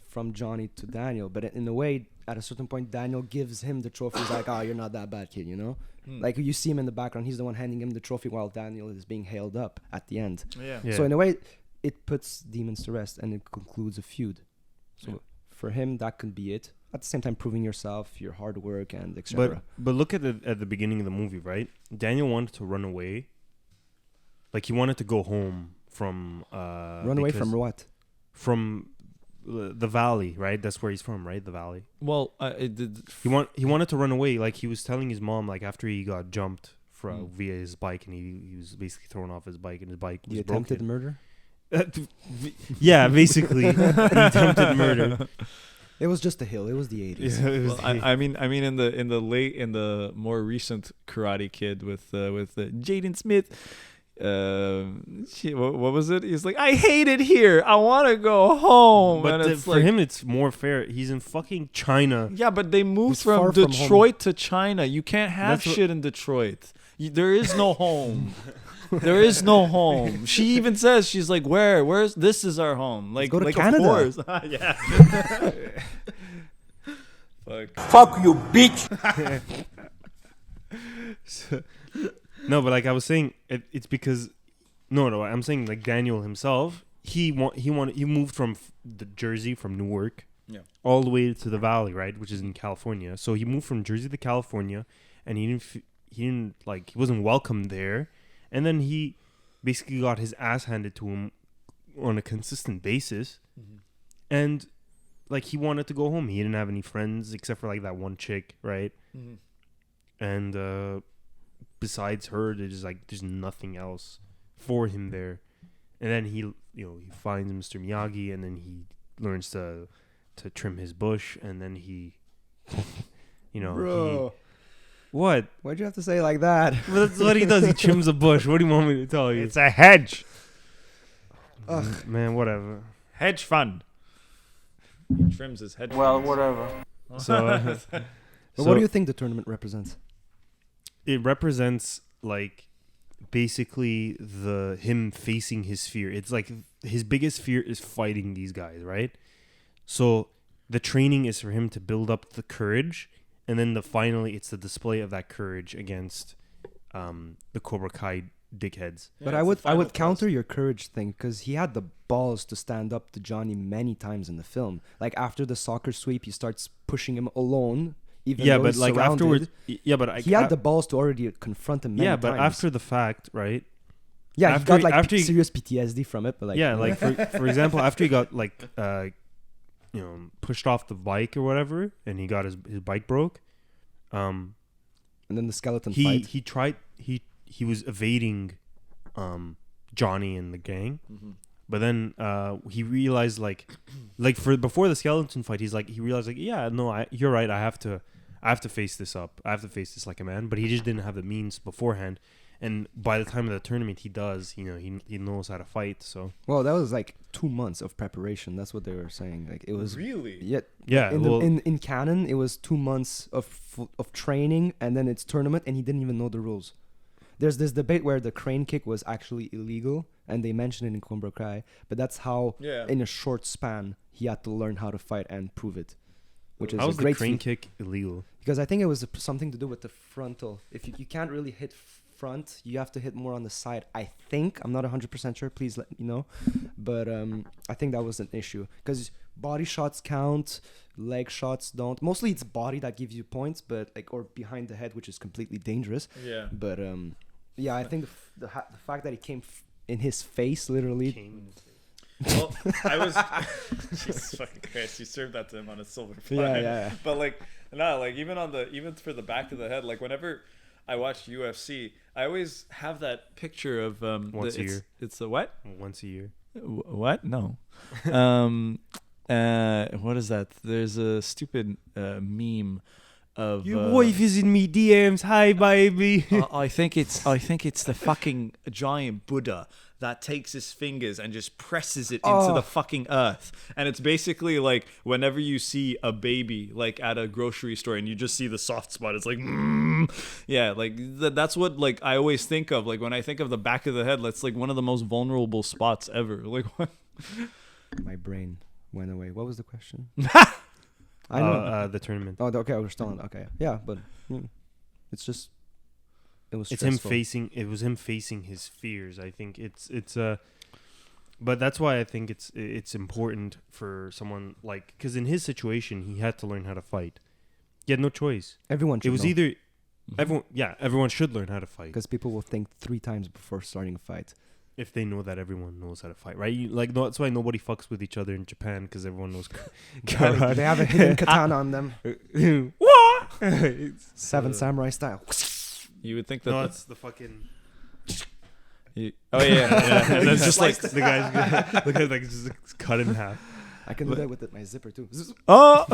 from Johnny to Daniel. But in a way, at a certain point, Daniel gives him the trophy. He's like, "Oh, you're not that bad, kid," you know. Like you see him in the background. He's the one handing him the trophy while Daniel is being hailed up at the end. Yeah. Yeah. So in a way, it puts demons to rest and it concludes a feud. So for him, that could be it. At the same time, proving yourself, your hard work, and etc. But look at the beginning of the movie, right? Daniel wanted to run away. Like he wanted to go home from. Run away from what? From the valley, right? That's where he's from, right? The valley. Well, He wanted to run away. Like he was telling his mom, like after he got jumped via his bike, and he was basically thrown off his bike, and his bike was The attempted broken. murder? Yeah, basically the attempted murder. It was just a hill. It was the 80s. Yeah, it was Well, I mean, in the more recent Karate Kid with Jaden Smith, what was it? He's like, I hate it here. I want to go home. but and it's for him, it's more fair. He's in fucking China. yeah, but they moved It's far from from Detroit to China. You can't have That's what- shit in Detroit. There is no home. There is no home. She even says, she's like, where's this is our home. Like, go to like Canada. Of course. Yeah. Fuck. Fuck you, bitch. No, but like I was saying, it's because no, I'm saying like Daniel himself, he moved from the Jersey, from Newark, all the way to the Valley, right, which is in California. So he moved from Jersey to California, and he wasn't welcome there, and then he basically got his ass handed to him on a consistent basis, and like he wanted to go home. He didn't have any friends except for like that one chick, right, and besides her, there's nothing else for him there. And then he finds Mr. Miyagi, and then he learns to trim his bush, and then he Bro. What? Why'd you have to say it like that? Well, that's what he does. He trims a bush. What do you want me to tell you? It's a hedge. Ugh. Man, whatever. Hedge fund. He trims his hedge Well, funds. whatever. So, But what do you think the tournament represents? it represents like basically him facing his fear. It's like his biggest fear is fighting these guys, right? So the training is for him to build up the courage, and then finally it's the display of that courage against the Cobra Kai dickheads. But I would counter your courage thing, because he had the balls to stand up to Johnny many times in the film. Like after the soccer sweep, he starts pushing him alone. Even Yeah, though but he's like surrounded. afterwards, yeah, but He had the balls to already confront him many yeah, but times. after the fact, right? Yeah, after- he got like after he- serious PTSD from it. But like, yeah, like for example, after he got like pushed off the bike or whatever, and he got his bike broke, and then the skeleton he fight. he was evading Johnny and the gang, but then he realized before the skeleton fight, he realized yeah, no, you're right, I have to face this up, I have to face this like a man, but he just didn't have the means beforehand. And by the time of the tournament, he does. He knows how to fight. So Well, that was like 2 months of preparation. That's what they were saying. Like it was Really? yeah, in canon, it was 2 months of training, and then it's tournament, and he didn't even know the rules. There's this debate where the crane kick was actually illegal, and they mentioned it in Cobra Kai. But that's how, in a short span, he had to learn how to fight and prove it, which is how a was the great crane feat. kick illegal? Because I think it was something to do with the frontal. If you can't really hit front, you have to hit more on the side. I think, I'm not 100% sure. Please let me know. But I think that was an issue, because body shots count, leg shots don't. Mostly it's body that gives you points, but or behind the head, which is completely dangerous. Yeah. But yeah, I think the fact that it came in his face, literally. Well, I was. Jesus fucking Christ! You served that to him on a silver platter. Yeah. But even for the back of the head, like whenever I watch UFC, I always have that picture of Once a year. It's the what? Once a year. What? No. What is that? There's a stupid meme of Your wife is in me DMs. Hi, baby. I think it's the fucking giant Buddha that takes his fingers and just presses it into the fucking earth. And it's basically like whenever you see a baby like at a grocery store and you just see the soft spot, it's like, yeah, like that's what like I always think of. Like when I think of the back of the head, that's like one of the most vulnerable spots ever. Like what? My brain went away. What was the question? I know. The tournament. Oh, okay. We're still on. Okay. Yeah, but it's just. It was. It's stressful. It was him facing his fears. I think it's But that's why I think it's important for someone like, because in his situation he had to learn how to fight. He had no choice. Everyone should It was know. either everyone should learn how to fight Because people will think 3 times before starting a fight. if they know that everyone knows how to fight, right? No, that's why nobody fucks with each other in Japan, because everyone knows karate. They have a hidden katana on them. It's, 7 samurai style. You would think that. no, it's the fucking. Oh yeah. And that's just like the guy's like just cut in half. I can do that with my zipper too. Oh,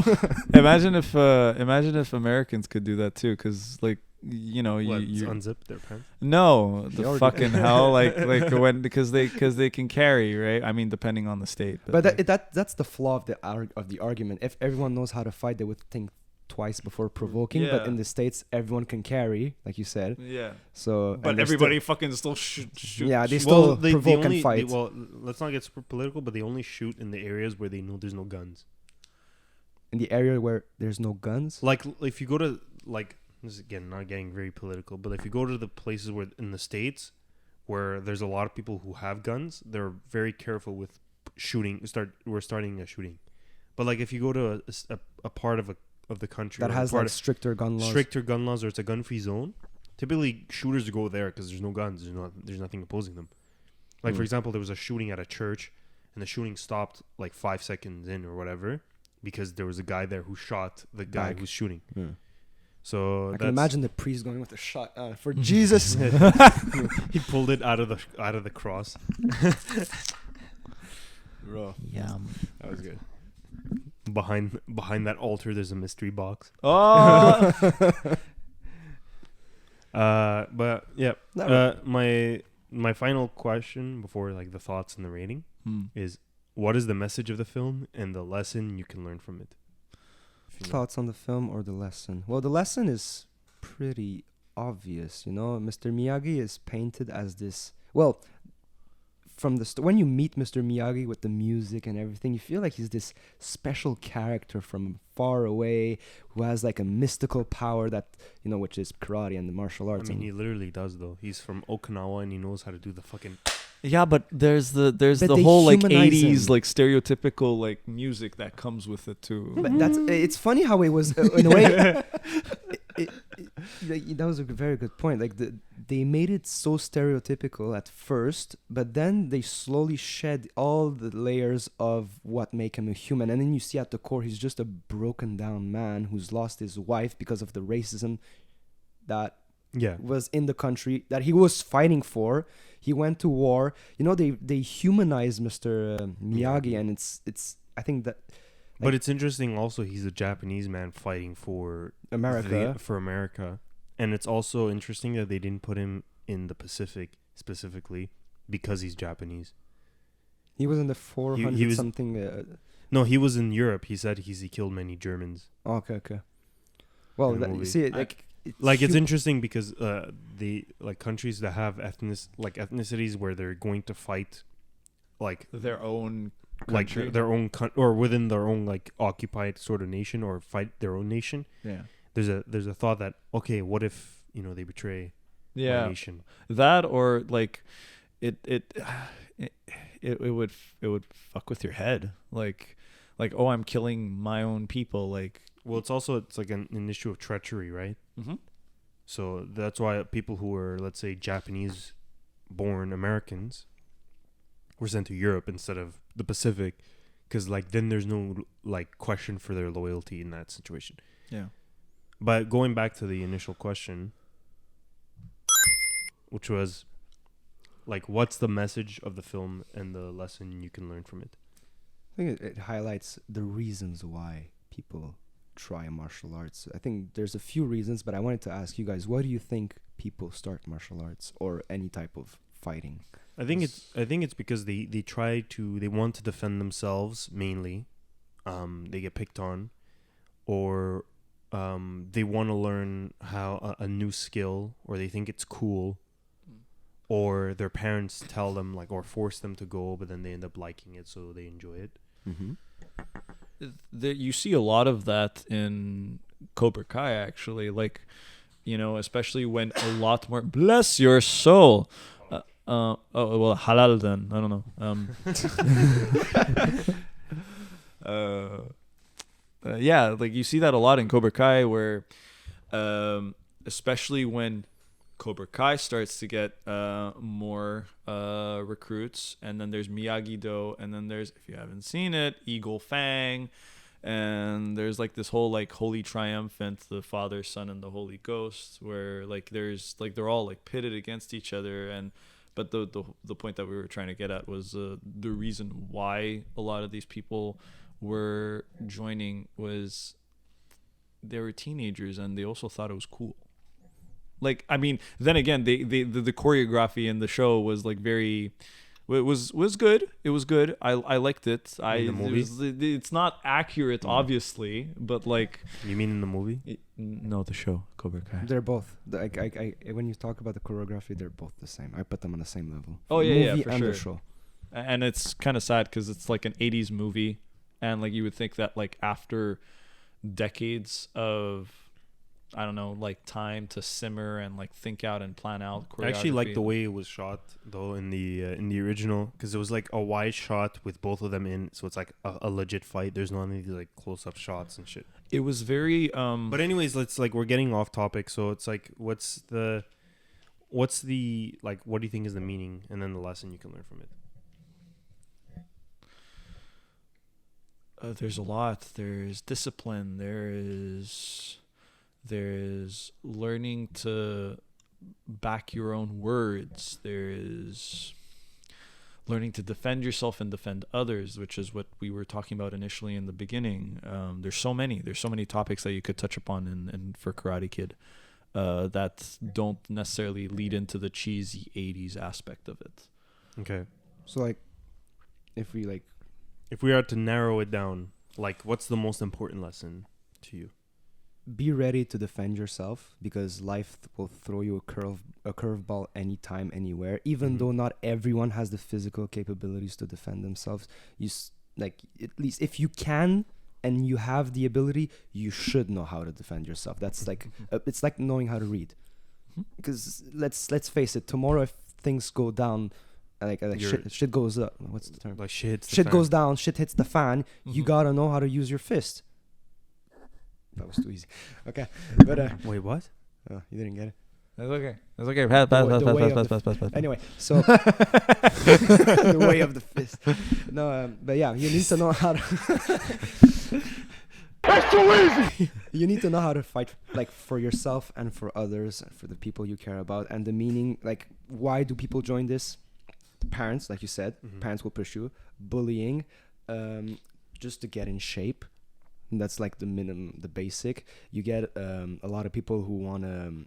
imagine if Americans could do that too, because like you Unzip their pants. no, They the already fucking hell, like when because they can carry, right? I mean, depending on the state. But like, that's the flaw of the argument. If everyone knows how to fight, they would think twice before provoking. But Yeah. in the States, everyone can carry, like you said. yeah, So, but and they're everybody fucking still shoot. Yeah, they still provoke and fight. Let's not get super political, but they only shoot in the areas where they know there's no guns. in the area where there's no guns. Like if you go to like, this is again not getting very political, but if you go to the places where in the States where there's a lot of people who have guns, they're very careful with shooting. We're starting a shooting, but like if you go to a part of the country That or has part like of stricter gun laws. stricter gun laws, or it's a gun-free zone, typically shooters go there because there's no guns. There's nothing opposing them. Like for example, there was a shooting at a church, and the shooting stopped like 5 seconds in or whatever because there was a guy there who shot the guy Back. who's shooting. Yeah. So I can imagine the priest going with a shot for Jesus. he pulled it out of the cross. Bro, Yeah. that was good. Behind that altar, there's a mystery box. Oh. But yeah, my final question before like the thoughts and the rating is, what is the message of the film and the lesson you can learn from it? If you know. Thoughts on the film or the lesson? Well, the lesson is pretty obvious. Mr. Miyagi is painted as this. Well, from the when you meet Mr. Miyagi with the music and everything, you feel like he's this special character from far away who has like a mystical power that which is karate and the martial arts. I mean, he literally does though. He's from Okinawa and he knows how to do the fucking. Yeah, but there's the But they whole like humanize 80s him. like stereotypical like music that comes with it too. But it's funny how it was in a way. That was a very good point. Like they made it so stereotypical at first, but then they slowly shed all the layers of what make him a human, and then you see at the core he's just a broken down man who's lost his wife because of the racism that Yeah. was in the country that he was fighting for. He went to war. They humanized Mr. Miyagi, and it's I think that. But it's interesting also, he's a Japanese man fighting for America. And it's also interesting that they didn't put him in the Pacific specifically because he's Japanese. He was in the 400 he was- something. No, he was in Europe. He said he killed many Germans. Okay. Well, In the you movie. see, It's interesting because the like countries that have ethnicities where they're going to fight like Their own like country. their own or within their own like occupied sort of nation or fight their own nation. Yeah. There's a thought that, okay, what if they betray my nation? That or like it would fuck with your head like oh, I'm killing my own people like. Well, it's like an issue of treachery, right? Mm-hmm. So that's why people who are, let's say, Japanese-born Americans were sent to Europe instead of the Pacific, because like then there's no like question for their loyalty in that situation. Yeah. But going back to the initial question, which was like, what's the message of the film and the lesson you can learn from it? I think it highlights the reasons why people try martial arts. I think there's a few reasons, but I wanted to ask you guys, why do you think people start martial arts or any type of fighting? I think it's because they want to defend themselves mainly. They get picked on, or they want to learn how a new skill, or they think it's cool, or their parents tell them like or force them to go, but then they end up liking it, so they enjoy it. Mm-hmm. You see a lot of that in Cobra Kai, actually, like especially when a lot more bless your soul Oh well, halal then. I don't know. Yeah, like you see that a lot in Cobra Kai, where, especially when Cobra Kai starts to get more recruits, and then there's Miyagi-Do, and then there's, if you haven't seen it, Eagle Fang, and there's like this whole like Holy Triumphant, the Father, Son, and the Holy Ghost, where like there's like they're all like pitted against each other, and but the point that we were trying to get at was the reason why a lot of these people were joining was they were teenagers and they also thought it was cool. Like, I mean, then again, the choreography in the show was like very, it was good. It was good. I liked it. In the movie? It's not accurate, obviously, but like. You mean in the movie? No, the show Cobra Kai. They're both. When you talk about the choreography, they're both the same. I put them on the same level. Oh yeah, movie for and sure. the show. And it's kind of sad because it's like an 80s movie, and like you would think that like after decades of, I don't know, like time to simmer and like think out and plan out choreography. I actually like the way it was shot though in the original, because it was like a wide shot with both of them in, so it's like a legit fight. There's not any like close up shots and shit. It was very But anyways, let's like, we're getting off topic, so it's like what's the like, what do you think is the meaning and then the lesson you can learn from it? There's a lot. There's discipline. There's learning to back your own words. There's learning to defend yourself and defend others, which is what we were talking about initially in the beginning. There's so many topics that you could touch upon in for Karate Kid that don't necessarily lead into the cheesy 80s aspect of it. Okay. So like, if we are to narrow it down, like, what's the most important lesson to you? be ready to defend yourself, because life will throw you a curveball anytime, anywhere. Even though not everyone has the physical capabilities to defend themselves, like, at least if you can and you have the ability, you should know how to defend yourself. That's like it's like knowing how to read. Because let's face it, tomorrow if things go down, like shit goes up. What's the term? Like shit goes down, shit hits the fan. You gotta know how to use your fist. That was too easy. Okay, but wait, what? Oh, you didn't get it. That's okay. That's okay. Pass. Anyway, so the way of the fist. No, but yeah, you need to know how to. That's too easy. You need to know how to fight, like, for yourself and for others, and for the people you care about, and the meaning. Like, why do people join this? Parents, like you said, parents will push you. Bullying, just to get in shape. And that's like the minimum, the basic. You get a lot of people who want to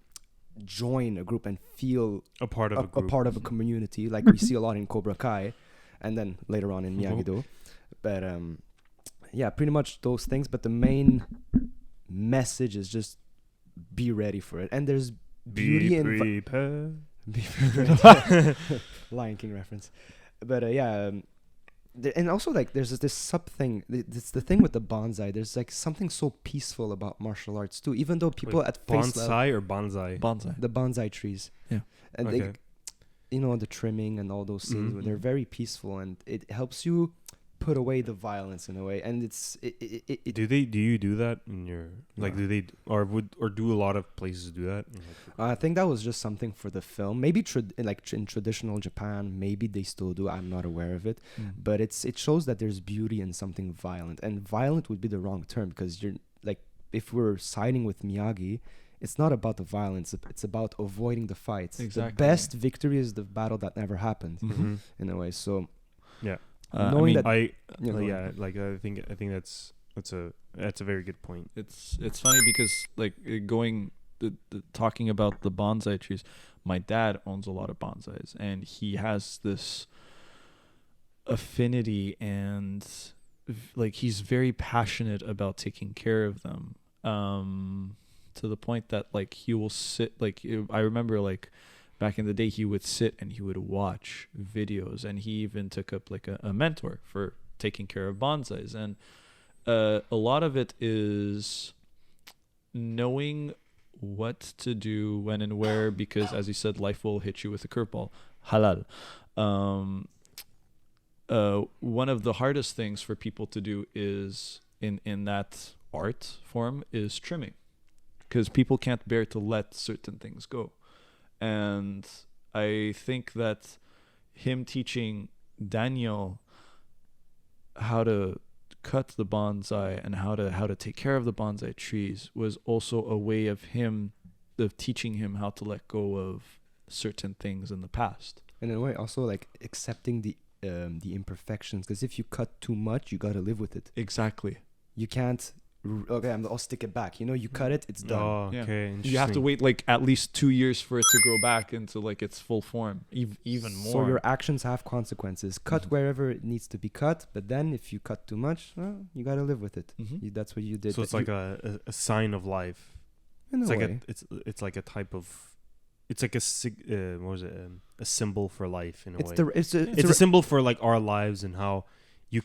join a group and feel a part of a part of a community, like we see a lot in Cobra Kai, and then later on in Miyagi-Do. But yeah, pretty much those things. But the main message is just be ready for it. And there's beauty in Lion King reference. But yeah. And also, like, there's this sub thing. It's the thing with the bonsai. There's like something so peaceful about martial arts too. Even though people at face level, bonsai or bonsai? Bonsai. The bonsai trees. Yeah. And okay. they, you know, the trimming and all those scenes where they're very peaceful, and it helps you put away the violence in a way. And do you do that in your, like, do they or do a lot of places do that? I think that was just something for the film. Maybe in traditional Japan, maybe they still do. I'm not aware of it, but it shows that there's beauty in something violent. And violent would be the wrong term, because you're like, if we're siding with Miyagi, it's not about the violence. It's about avoiding the fights. Exactly. The best victory is the battle that never happened, in a way. So yeah. Knowing that, I think that's a very good point. It's funny because, like, talking about the bonsai trees, my dad owns a lot of bonsais, and he has this affinity and like he's very passionate about taking care of them, to the point that, like, he will sit, like, I remember, like, back in the day, he would sit and he would watch videos, and he even took up like a mentor for taking care of bonsais. And a lot of it is knowing what to do when and where, because, as you said, life will hit you with a curveball. halal. One of the hardest things for people to do is in that art form is trimming, because people can't bear to let certain things go. And I think that him teaching Daniel how to cut the bonsai and how to take care of the bonsai trees was also a way of teaching him how to let go of certain things in the past. And in a way, also like accepting the imperfections, because if you cut too much, you gotta live with it. Exactly. You can't. Okay, I'll stick it back. You cut it, it's done. Oh, Yeah. okay. You have to wait like at least 2 years for it to grow back into like its full form, even more. So your actions have consequences. Cut wherever it needs to be cut, but then if you cut too much, well, you gotta live with it. That's what you did. So it's like a sign of life. In It's a like way. it's like a type of. It's like a what was it? A symbol for life in a way. It's It's a symbol for like our lives and how you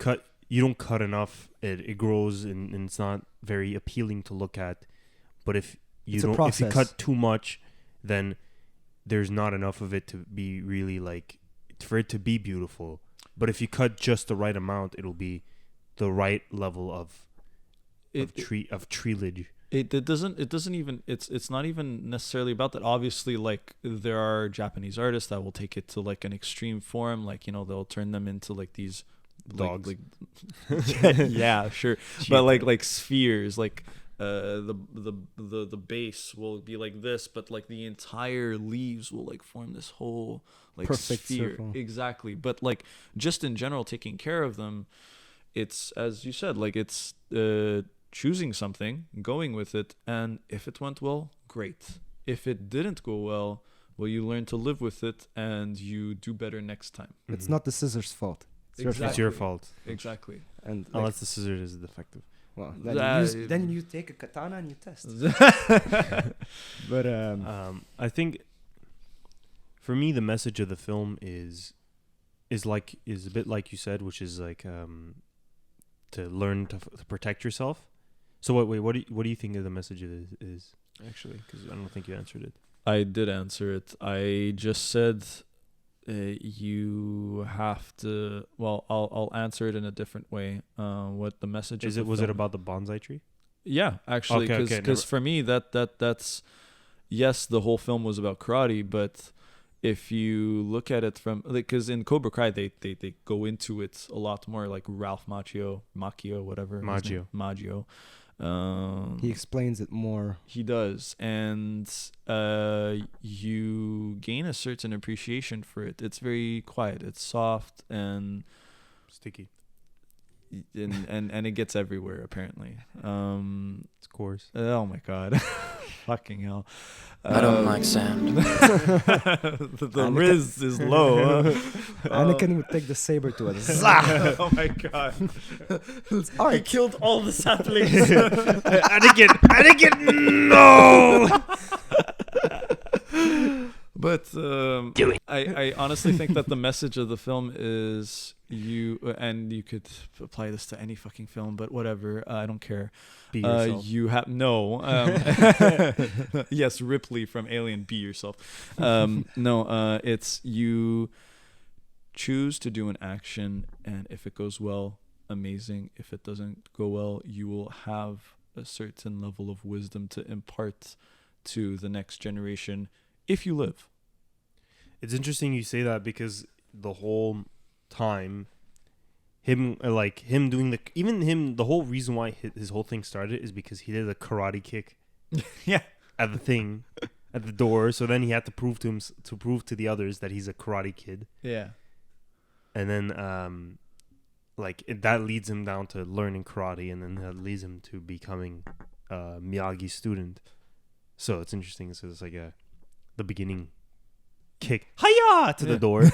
don't cut enough, it grows and it's not very appealing to look at. But if you cut too much, then there's not enough of it to be really like for it to be beautiful. But if you cut just the right amount, it'll be the right level of treelage. It doesn't even it's not even necessarily about that. Obviously, like there are Japanese artists that will take it to like an extreme form, like they'll turn them into like these Dogs. like yeah, sure. But like spheres, like the base will be like this, but like the entire leaves will like form this whole like perfect sphere. circle. Exactly. But like just in general, taking care of them, it's, as you said, like it's choosing something, going with it, and if it went well, great. If it didn't go well, you learn to live with it and you do better next time. It's not the scissors' fault. It's your fault. Exactly. And Unless the scissors is defective. well, That- then you take a katana and you test. But I think for me the message of the film is a bit like you said, which is like to learn to protect yourself. So what do you think of the message is actually? Because I don't think you answered it. I did answer it. I just said you have to. Well, I'll answer it in a different way. What the message Is of it? the Was it film- about the bonsai tree? Yeah, actually, Okay, because never- for me that's yes, the whole film was about karate, but if you look at it from because in Cobra Kai they go into it a lot more, like Ralph Macchio, whatever his name- Maggio. he explains it more. He does, and you gain a certain appreciation for it. It's very quiet, it's soft, and Sticky. and it gets everywhere apparently. Of course. Oh my god, fucking hell! I don't like sand. The Riz is low. Anakin would take the saber to it. Oh my god! He killed all the saplings. Anakin, no! But I honestly think that the message of the film is and you could apply this to any fucking film, but whatever, I don't care. Be yourself. You have yes, Ripley from Alien, be yourself. It's you choose to do an action, and if it goes well, amazing. If it doesn't go well, you will have a certain level of wisdom to impart to the next generation if you live. It's interesting you say that because the whole time, the whole reason why his whole thing started is because he did a karate kick Yeah. at the door. So then he had to prove to the others that he's a karate kid. Yeah. And then that leads him down to learning karate, and then that leads him to becoming a Miyagi student. So it's interesting. So it's like the beginning kick hiya to the door.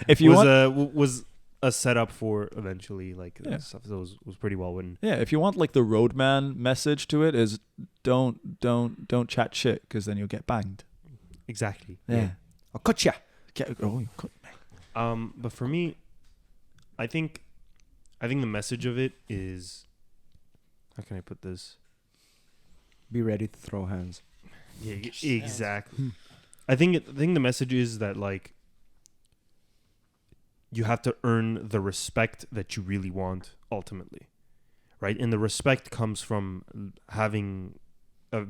If you was a setup for eventually stuff that was pretty well written. Yeah, if you want like the roadman message to it is don't chat shit, because then you'll get banged. Exactly. Yeah. I'll cut ya. You cut me. But for me, I think the message of it is, how can I put this? Be ready to throw hands. Yeah, exactly. I think the message is that like you have to earn the respect that you really want ultimately, right? And the respect comes from having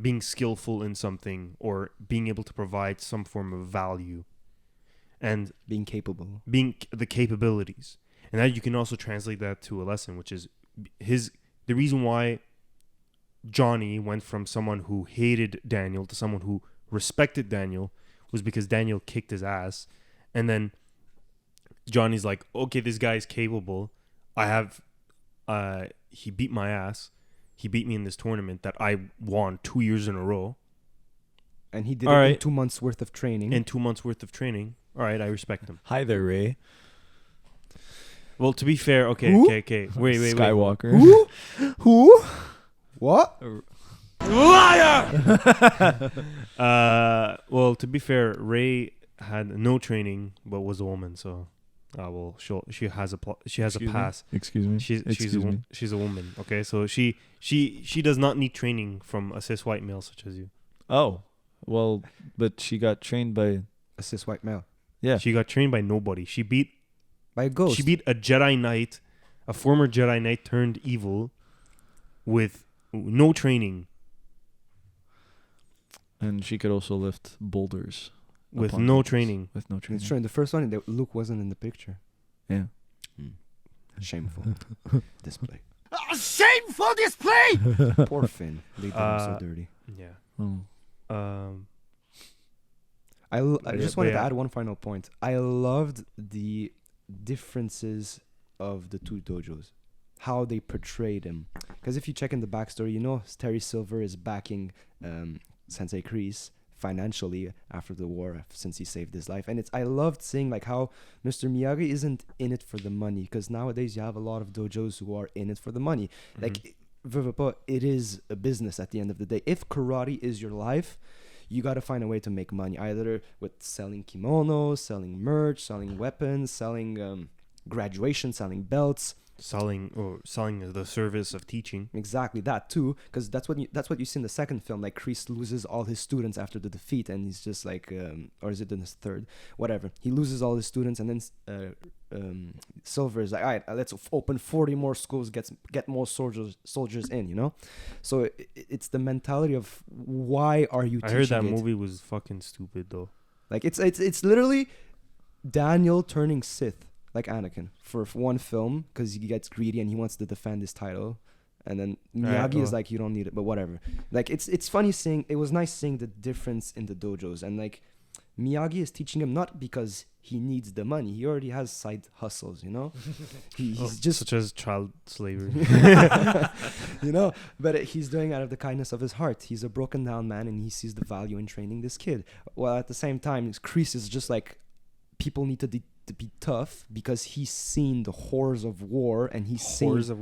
being skillful in something or being able to provide some form of value and Being capable. being the capabilities. And that you can also translate that to a lesson, which is the reason why Johnny went from someone who hated Daniel to someone who respected Daniel was because Daniel kicked his ass. And then Johnny's like, okay, this guy's capable. He beat my ass. He beat me in this tournament that I won 2 years in a row. And he did it in 2 months worth of training. In 2 months worth of training. All right, I respect him. Hi there, Ray. Well, to be fair, okay. Wait. Skywalker. Who? What? Well, to be fair, Ray had no training but was a woman, so she has a pass. Excuse me. She's a woman. Okay, so she does not need training from a cis white male such as you. Oh, well, but she got trained by A cis white male. Yeah. She got trained by nobody. She beat by a ghost. She beat a Jedi Knight, a former Jedi Knight turned evil, with no training. And she could also lift boulders. With no training. With no training. It's true. In the first one, Luke wasn't in the picture. Yeah. Shameful display. Shameful display! Poor Finn. They did him so dirty. Yeah. Oh. I just wanted to add one final point. I loved the differences of the two dojos, how they portrayed him. Because if you check in the backstory, you know Terry Silver is backing Sensei Kreese financially after the war since he saved his life. And I loved seeing like how Mr. Miyagi isn't in it for the money, because nowadays you have a lot of dojos who are in it for the money. Mm-hmm. Like, it is a business at the end of the day. If karate is your life, you got to find a way to make money, either with selling kimonos, selling merch, selling weapons, selling graduation, selling belts, selling the service of teaching. Exactly, that too, because that's what you see in the second film. Like, Kreese loses all his students after the defeat, and he's just like, or is it in his third? Whatever. He loses all his students, and then Silver is like, all right, let's open 40 more schools, get more soldiers in, you know. So it's the mentality of why are you? I heard that movie was fucking stupid though. Like it's literally Daniel turning Sith. Like Anakin for one film, because he gets greedy and he wants to defend his title, and then Miyagi is like, you don't need it, but whatever. Like it's funny seeing. It was nice seeing the difference in the dojos, and like Miyagi is teaching him not because he needs the money. He already has side hustles, you know. He's just such as child slavery, you know. But he's doing it out of the kindness of his heart. He's a broken down man, and he sees the value in training this kid. While at the same time, Kreese is just like, people need to be tough because he's seen the horrors of war, and he's seen the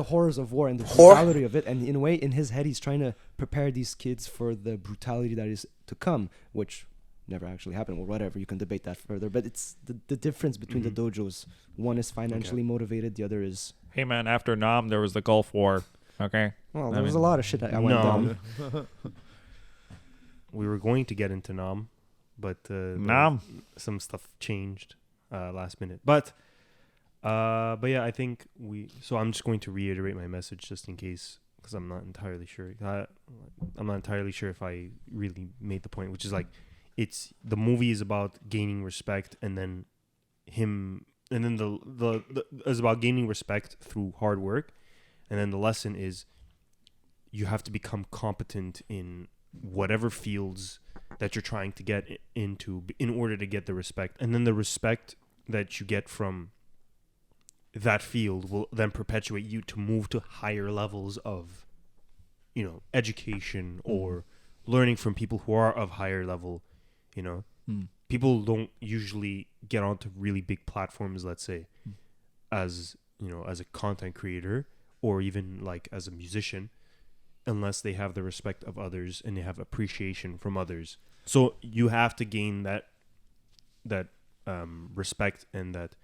horrors of war and the brutality of it, and in a way, in his head, he's trying to prepare these kids for the brutality that is to come, which never actually happened, or whatever. You can debate that further, but it's the difference between the dojos. One is financially motivated, the other is, hey man, after Nam there was the Gulf War. Okay. Well, there was a lot of shit that went down. We were going to get into Nam, but some stuff changed last minute. But yeah, I think so I'm just going to reiterate my message just in case, because I'm not entirely sure. I'm not entirely sure if I really made the point, which is like, the movie is about gaining respect, and then the is about gaining respect through hard work, and then the lesson is you have to become competent in whatever fields that you're trying to get into in order to get the respect. And then the respect that you get from that field will then perpetuate you to move to higher levels of, you know, education or learning from people who are of higher level, you know. People don't usually get onto really big platforms, let's say, as, you know, as a content creator or even like as a musician, unless they have the respect of others and they have appreciation from others. So you have to gain that respect and that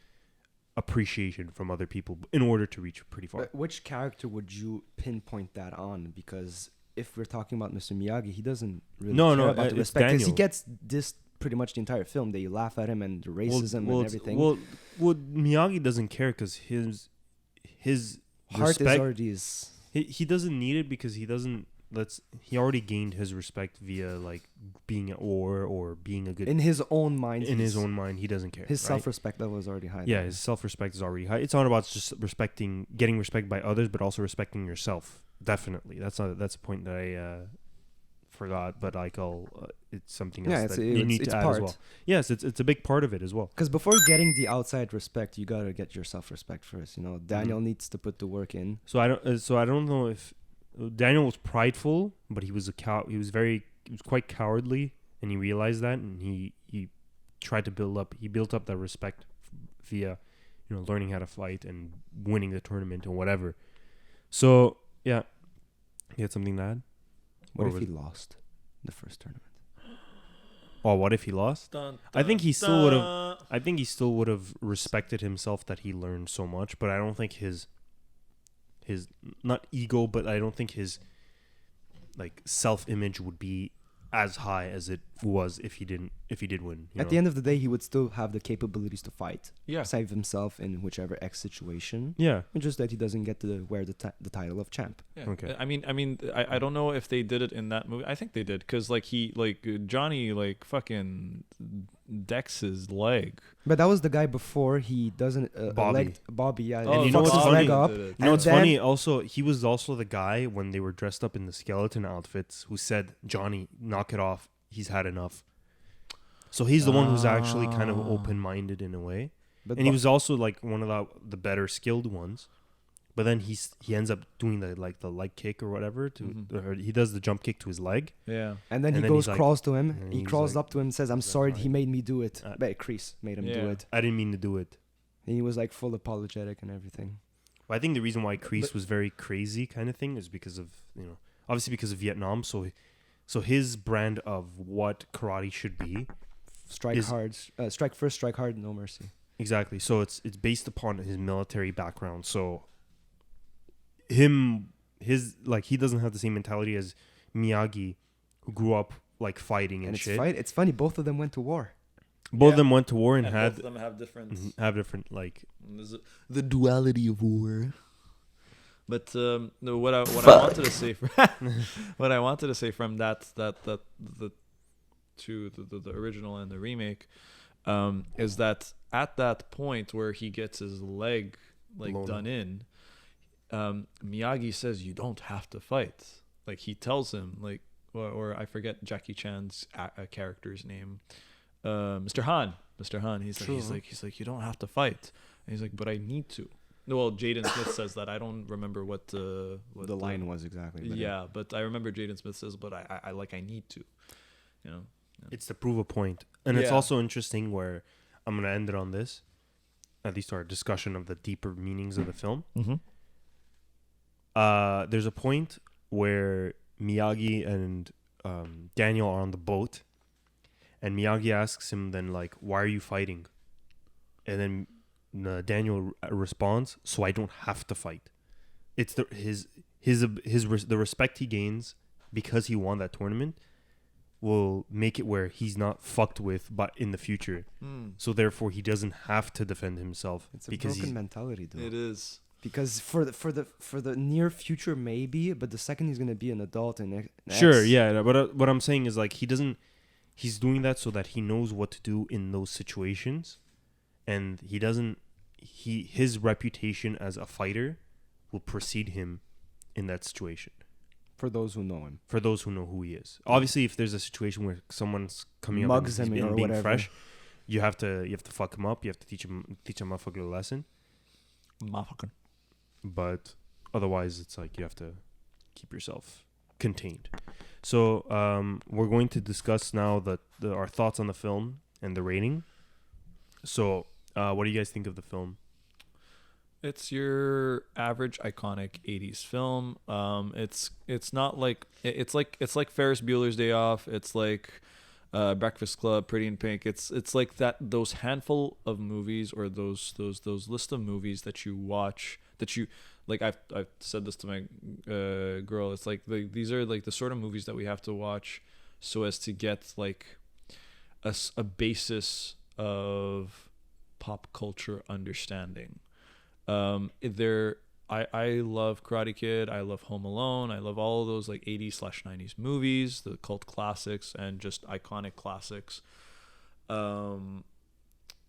appreciation from other people in order to reach pretty far. But which character would you pinpoint that on? Because if we're talking about Mr. Miyagi, he doesn't really care about the respect, because he gets pretty much the entire film. They laugh at him and the racism and everything. Well, Miyagi doesn't care because his Heart respect, is already he doesn't need it because he already gained his respect via like being at war or being a good in his own mind. in his own mind. He doesn't care. His right? self-respect level is already high. Yeah, there. his self-respect is already high. It's not about just getting respect by others, but also respecting yourself. Definitely, that's a point that I forgot, but like it's something else that you need to add as well. Yes, it's a big part of it as well. Because before getting the outside respect, you gotta get your self-respect first. You know, Daniel needs to put the work in. So I don't know if Daniel was prideful, but he was he was quite cowardly, and he realized that, and he tried to built up that respect via, learning how to fight and winning the tournament and whatever. So yeah, you had something to add? What if he lost the first tournament? Oh, what if he lost? I think he still would have. I think he still would have respected himself that he learned so much, but I don't think his not ego, but I don't think his like self-image would be as high as it was if he did win. At the end of the day, he would still have the capabilities to fight. Yeah. Save himself in whichever X situation. Yeah. It's just that he doesn't get to wear the title of champ. Yeah. Okay. I mean, I don't know if they did it in that movie. I think they did because Johnny fucking decks his leg. But that was the guy before he doesn't Bobby, yeah. And you know what's funny? What's funny? Also, he was also the guy when they were dressed up in the skeleton outfits who said, "Johnny, knock it off. He's had enough." So he's the one who's actually kind of open-minded in a way, and he was also like one of the better skilled ones. But then he ends up doing the leg kick or whatever or he does the jump kick to his leg. Yeah. And then he crawls to him. He crawls up to him and says, "I'm sorry, he made me do it." But Kreese made him do it. I didn't mean to do it. And he was like full apologetic and everything. Well, I think the reason why Kreese was very crazy kind of thing is because of, obviously because of Vietnam. So his brand of what karate should be. Strike first, strike hard, no mercy. Exactly. So it's based upon his military background. So he doesn't have the same mentality as Miyagi, who grew up like fighting and shit. It's funny, both of them went to war. Both of them went to war and had both of them have different like the duality of war. But what I wanted to say what I wanted to say from the original and the remake is that at that point where he gets his leg done in, Miyagi says you don't have to fight. Like he tells him or I forget Jackie Chan's character's name, Mr. Han. He's like you don't have to fight, and he's like but I need to. Well, Jaden Smith says that. I don't remember what the line was exactly. But I remember Jaden Smith says, but I need to, Yeah. It's to prove a point, and it's also interesting where I'm gonna end it on this, at least our discussion of the deeper meanings of the film. Mm-hmm. There's a point where Miyagi and Daniel are on the boat, and Miyagi asks him then why are you fighting? And then Daniel responds, so I don't have to fight. It's the respect he gains because he won that tournament will make it where he's not fucked with but in the future. So therefore he doesn't have to defend himself. It's a broken mentality though. It is. Because for the near future maybe, but the second he's gonna be an adult and sure, yeah. But what I'm saying is he's doing that so that he knows what to do in those situations, and his reputation as a fighter will precede him in that situation. For those who know him. For those who know who he is. Obviously, if there's a situation where someone's coming up mugs him or being whatever, fresh, you have to fuck him up. You have to teach him a motherfucker lesson. Motherfucker. But otherwise, it's you have to keep yourself contained. So we're going to discuss now our thoughts on the film and the rating. So what do you guys think of the film? It's your average iconic 80s film. It's not it's like Ferris Bueller's Day Off. It's like Breakfast Club, Pretty in Pink. It's like those handful of movies or those list of movies that you watch that you like. I've said this to my girl. It's these are the sort of movies that we have to watch so as to get a basis of pop culture understanding. I love Karate Kid. I love Home Alone. I love all of those like 80s/90s movies, the cult classics and just iconic classics.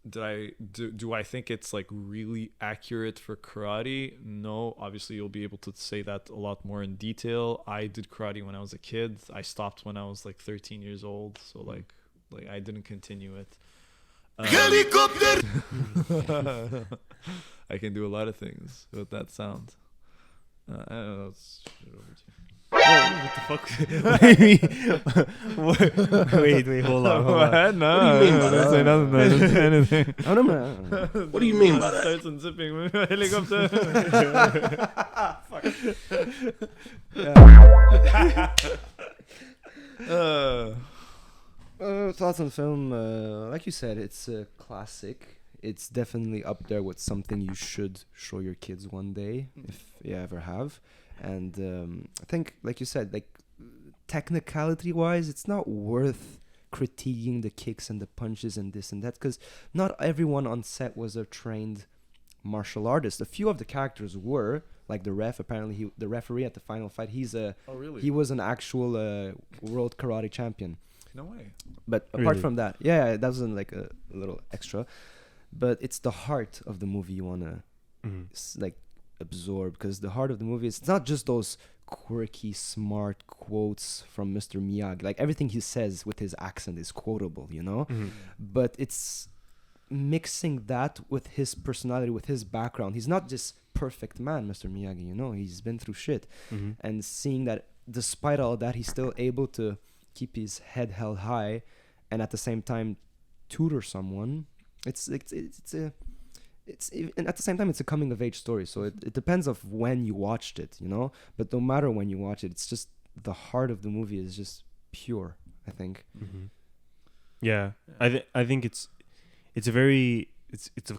Do I think it's like really accurate for karate? No, obviously you'll be able to say that a lot more in detail. I did karate when I was a kid. I stopped when I was like 13 years old, so like I didn't continue it. Helicopter. I can do a lot of things with that sound. I don't know. Let's shit over to you. What the fuck? wait, hold on. What? No, What do you mean by I didn't say nothing. I didn't say anything. I don't know. What do you mean by that? Starts unzipping helicopter. Thoughts on the film? Like you said, it's a classic. It's definitely up there with something you should show your kids one day, if you ever have. And I think, like you said, like technicality-wise, it's not worth critiquing the kicks and the punches and this and that, because not everyone on set was a trained martial artist. A few of the characters were, like the ref. Apparently, the referee at the final fight, he was an actual world karate champion. No way. But apart from that, yeah, that was like a little extra. But it's the heart of the movie you wanna like absorb, because the heart of the movie is not just those quirky, smart quotes from Mr. Miyagi. Like everything he says with his accent is quotable, you know. But it's mixing that with his personality, with his background. He's not just perfect man, Mr. Miyagi. You know, he's been through shit, and seeing that despite all that, he's still able to keep his head held high, and at the same time tutor someone. It's and at the same time it's a coming of age story. So it depends of when you watched it, you know. But no matter when you watch it, it's just the heart of the movie is just pure, I think. Yeah, I think it's a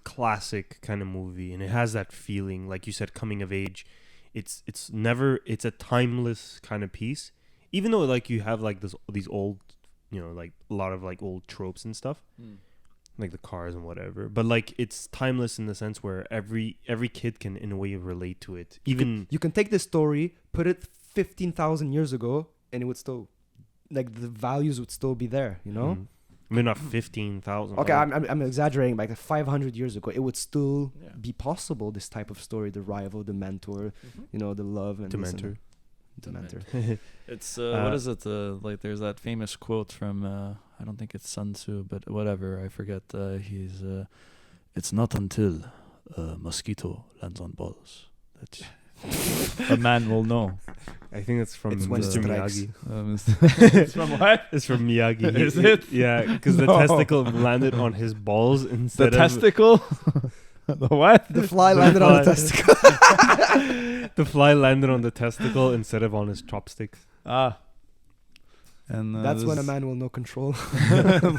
classic kind of movie, and it has that feeling, like you said, coming of age. It's a timeless kind of piece, even though like you have like these old, you know, like a lot of like old tropes and stuff. Like the cars and whatever, but like it's timeless in the sense where every kid can in a way relate to it. Even you can take this story, put it 15,000 years ago, and it would still, like, the values would still be there, you know. Maybe not 15,000. Okay, I'm exaggerating. Like 500 years ago, it would still be possible. This type of story, the rival, the mentor, you know, the love and Dementor. It's what is it? Like there's that famous quote from I don't think it's Sun Tzu, but whatever, I forget. He's it's not until a mosquito lands on balls that a man will know. I think it's from Mr. Miyagi. It's from what? It's from Miyagi. Is it? Yeah, because the testicle landed on his balls instead The testicle? The what? The fly landed on the testicle. The fly landed on the testicle instead of on his chopsticks. And that's when a man will know control.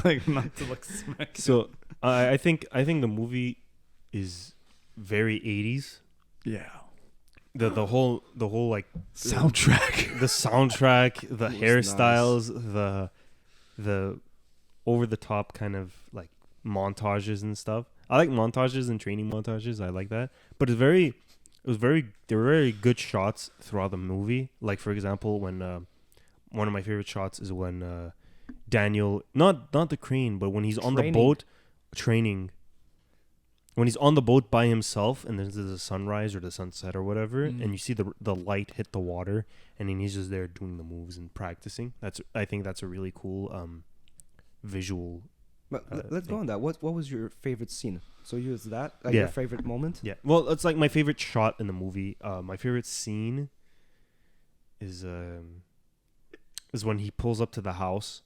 like not to look smack. So I think the movie is very 80s. Yeah. The whole like soundtrack, the hairstyles, nice. the over the top kind of like montages and stuff. I like montages and training montages. I like that, but there were very good shots throughout the movie. Like for example, when one of my favorite shots is when Daniel, not the crane, but when he's on the boat training. When he's on the boat by himself, and there's the sunrise or the sunset or whatever, and you see the light hit the water, and then he's just there doing the moves and practicing. I think that's a really cool visual. But let's go on that. What was your favorite scene? So you was that your favorite moment? Yeah. Well, it's like my favorite shot in the movie. My favorite scene is when he pulls up to the house,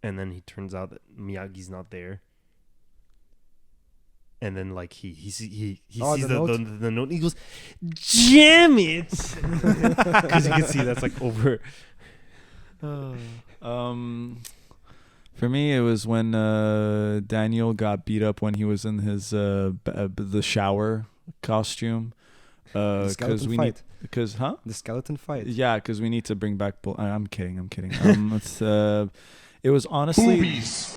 and then he turns out that Miyagi's not there. And then like he sees the note and he goes, "Jam it!" Because you can see that's like over. For me, it was when Daniel got beat up when he was in his the shower costume. The skeleton fight. The skeleton fight. Yeah, because we need to bring back. I'm kidding. It was honestly Boobies.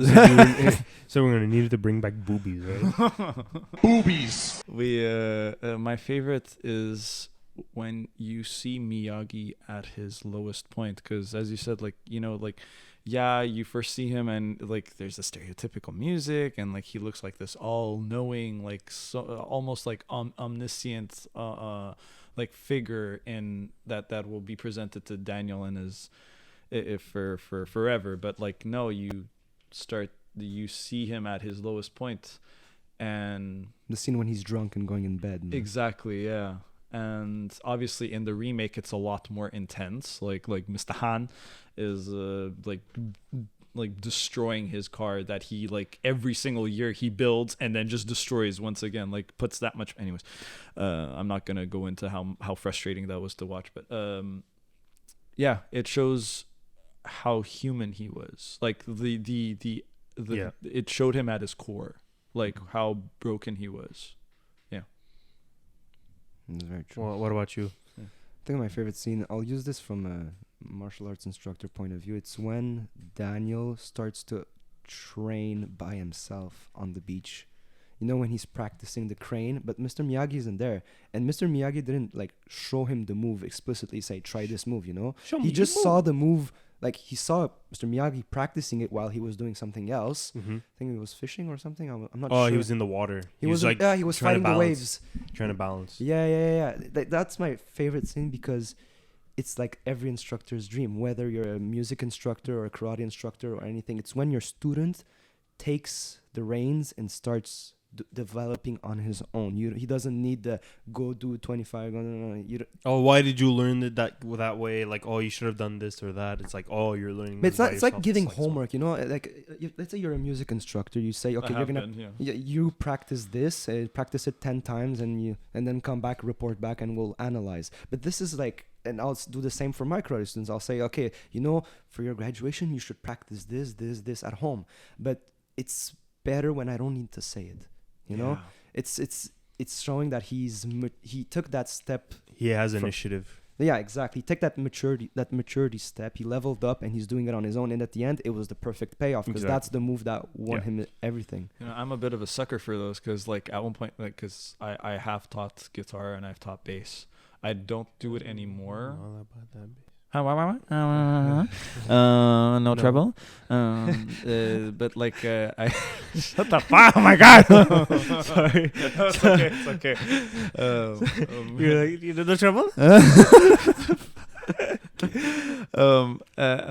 So we're gonna need to bring back boobies, right? Boobies. My favorite is when you see Miyagi at his lowest point, because as you said, like, you know, like, yeah, you first see him and like there's the stereotypical music and like he looks like this all-knowing, like, so almost like omniscient like figure in that will be presented to Daniel and his for forever. But like, no, you see him at his lowest point, and The scene when he's drunk and going in bed. Man. exactly, yeah. And obviously in the remake it's a lot more intense. Like Mr. Han is like destroying his car that he like every single year he builds and then just destroys once again, like puts that much. Anyways, I'm not gonna go into how frustrating that was to watch, but yeah, it shows how human he was. Like Yeah. it showed him at his core, like how broken he was. It's very true. Well, what about you? I think my favorite scene, I'll use this from a martial arts instructor point of view. It's when Daniel starts to train by himself on the beach. You know, when he's practicing the crane, but Mr. Miyagi isn't there. And Mr. Miyagi didn't like show him the move explicitly, say, try this move, you know? He just saw the move, like he saw Mr. Miyagi practicing it while he was doing something else. Mm-hmm. I think he was fishing or something. I'm not Oh, sure. he was in the water. He was like he was trying to fighting the balance- waves. trying to balance. Yeah. That's my favorite scene because it's like every instructor's dream, whether you're a music instructor or a karate instructor or anything. It's when your student takes the reins and starts developing on his own. He doesn't need to go do 25. No. Oh, why did you learn it that way? Like, oh, you should have done this or that. It's like, oh, you're learning. But it's this not. by It's like yourself. giving It's like homework. You know, like let's say you're a music instructor. You say, okay, That you're gonna happened, yeah. you practice this, practice it 10 times, and then come back, report back, and we'll analyze. But this is like, and I'll do the same for my karate students. I'll say, okay, you know, for your graduation, you should practice this at home. But it's better when I don't need to say it. You know, it's showing that he took that step. He has initiative. Yeah, exactly. He took that maturity step. He leveled up, and he's doing it on his own. And at the end, it was the perfect payoff because that's the move that won him everything. You know, I'm a bit of a sucker for those because, like, at one point, like, because I have taught guitar and I've taught bass. I don't do it anymore. All about that. No trouble. But like, I shut the fuck! Oh my god! Sorry. No, it's okay. It's okay. You're like, you know the trouble?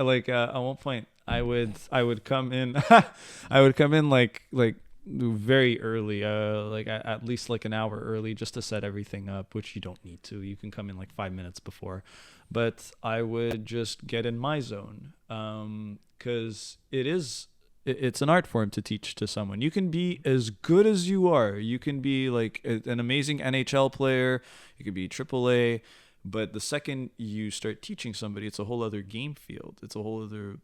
Like at one point, I would come in. I would come in like very early, like at least like an hour early, just to set everything up, which you don't need to. You can come in like 5 minutes before, but I would just get in my zone, because it's an art form to teach to someone. You can be as good as you are. You can be like an amazing NHL player. You could be AAA. But the second you start teaching somebody, it's a whole other game field. It's a whole other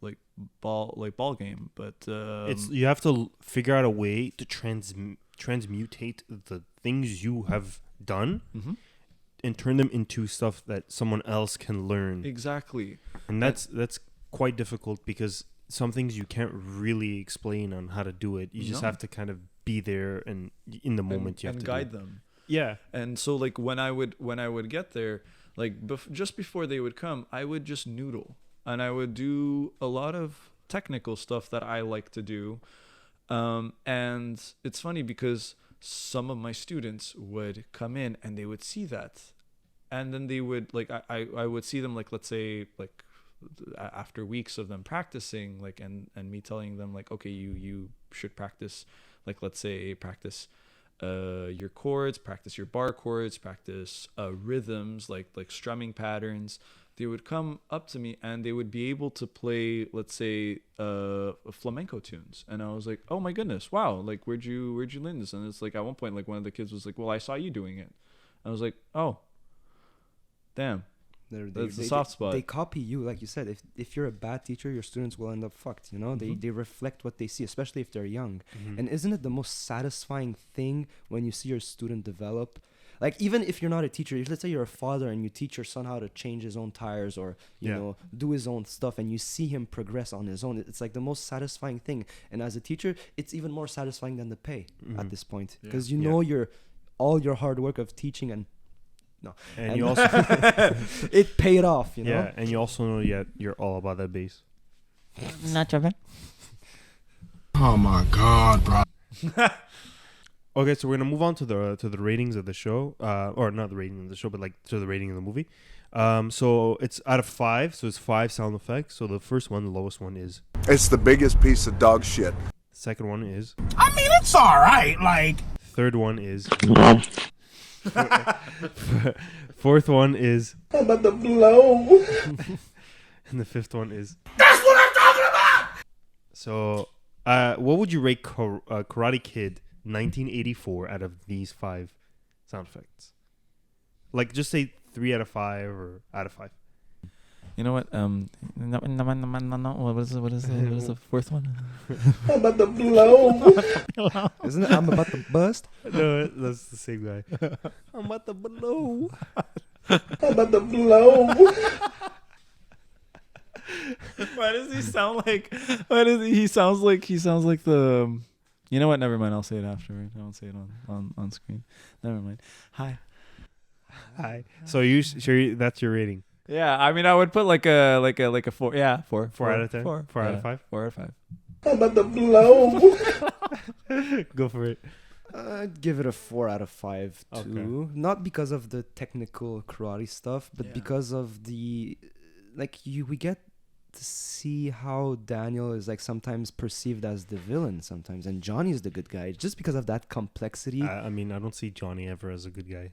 ball game. But You have to figure out a way to transmutate the things you have done and turn them into stuff that someone else can learn. Exactly. And that's quite difficult because some things you can't really explain on how to do it. You just have to kind of be there and in the moment you have to guide them. Yeah. And so like when I would get there, like just before they would come, I would just noodle and I would do a lot of technical stuff that I like to do. And it's funny because some of my students would come in and they would see that, and then they would like I would see them, like, let's say, like after weeks of them practicing, like and me telling them like, okay, you should practice, like, let's say practice your chords, practice your bar chords, practice rhythms, like strumming patterns. They would come up to me and they would be able to play, let's say, flamenco tunes. And I was like, oh my goodness, wow, like where'd you learn this? And it's like at one point, like one of the kids was like, well, I saw you doing it. I was like, oh, damn. That's the soft spot. They copy you, like you said. If you're a bad teacher, your students will end up fucked. You know, they reflect what they see, especially if they're young. And isn't it the most satisfying thing when you see your student develop? Like even if you're not a teacher, if let's say you're a father and you teach your son how to change his own tires or you know do his own stuff, and you see him progress on his own, it's like the most satisfying thing. And as a teacher, it's even more satisfying than the pay at this point, because you know all your hard work of teaching and you also it paid off, you know. Yeah, and you also know you're all about that bass. Not joking. Oh my God, bro. Okay, so we're gonna move on to the ratings of the show, or not the rating of the show, but like to the rating of the movie. So it's out of 5, so it's 5 sound effects. So the first one, the lowest one, is It's the biggest piece of dog shit. the second one is. I mean, it's alright, like. Third one is. Fourth one is. I'm about to blow. And the fifth one is. That's what I'm talking about! So, what would you rate Karate Kid 1984 out of these 5 sound effects? Like, just say 3 out of 5 or out of 5. You know what? No. What is the fourth one? I'm about to blow. Isn't it I'm about to bust? No, that's the same guy. I'm about to blow. I'm about to blow. Why does he sound like? Why does he sounds like the? You know what? Never mind. I'll say it afterward. I won't say it on screen. Never mind. Hi. So sure that's your rating? Yeah, I mean, I would put like a 4. Yeah, 4. 4 out of 10. 4 out of 5. 4 out of 5. I'm about to blow. Go for it. I'd give it a 4 out of 5 too. Okay. Not because of the technical karate stuff, but because of the we get to see how Daniel is like sometimes perceived as the villain sometimes, and Johnny is the good guy just because of that complexity. I mean, I don't see Johnny ever as a good guy.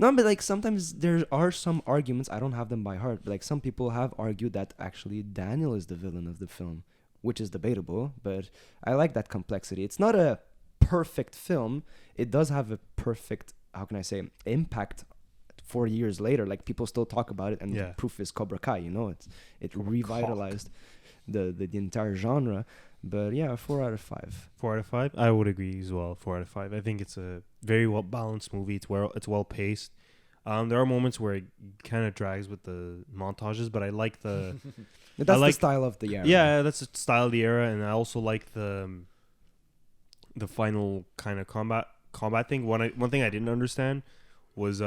No, but like sometimes there are some arguments, I don't have them by heart, but like some people have argued that actually Daniel is the villain of the film, which is debatable, but I like that complexity. It's not a perfect film. It does have a perfect, how can I say, impact 40 years later. Like people still talk about it, and the proof is Cobra Kai, you know, it revitalized the entire genre. But yeah, 4 out of 5. 4 out of 5. I would agree as well. 4 out of 5. I think it's a very well balanced movie. It's well paced. There are moments where it kind of drags with the montages, but I like the. That's the style of the era. Yeah, that's the style of the era, and I also like the final kind of combat thing. One thing I didn't understand was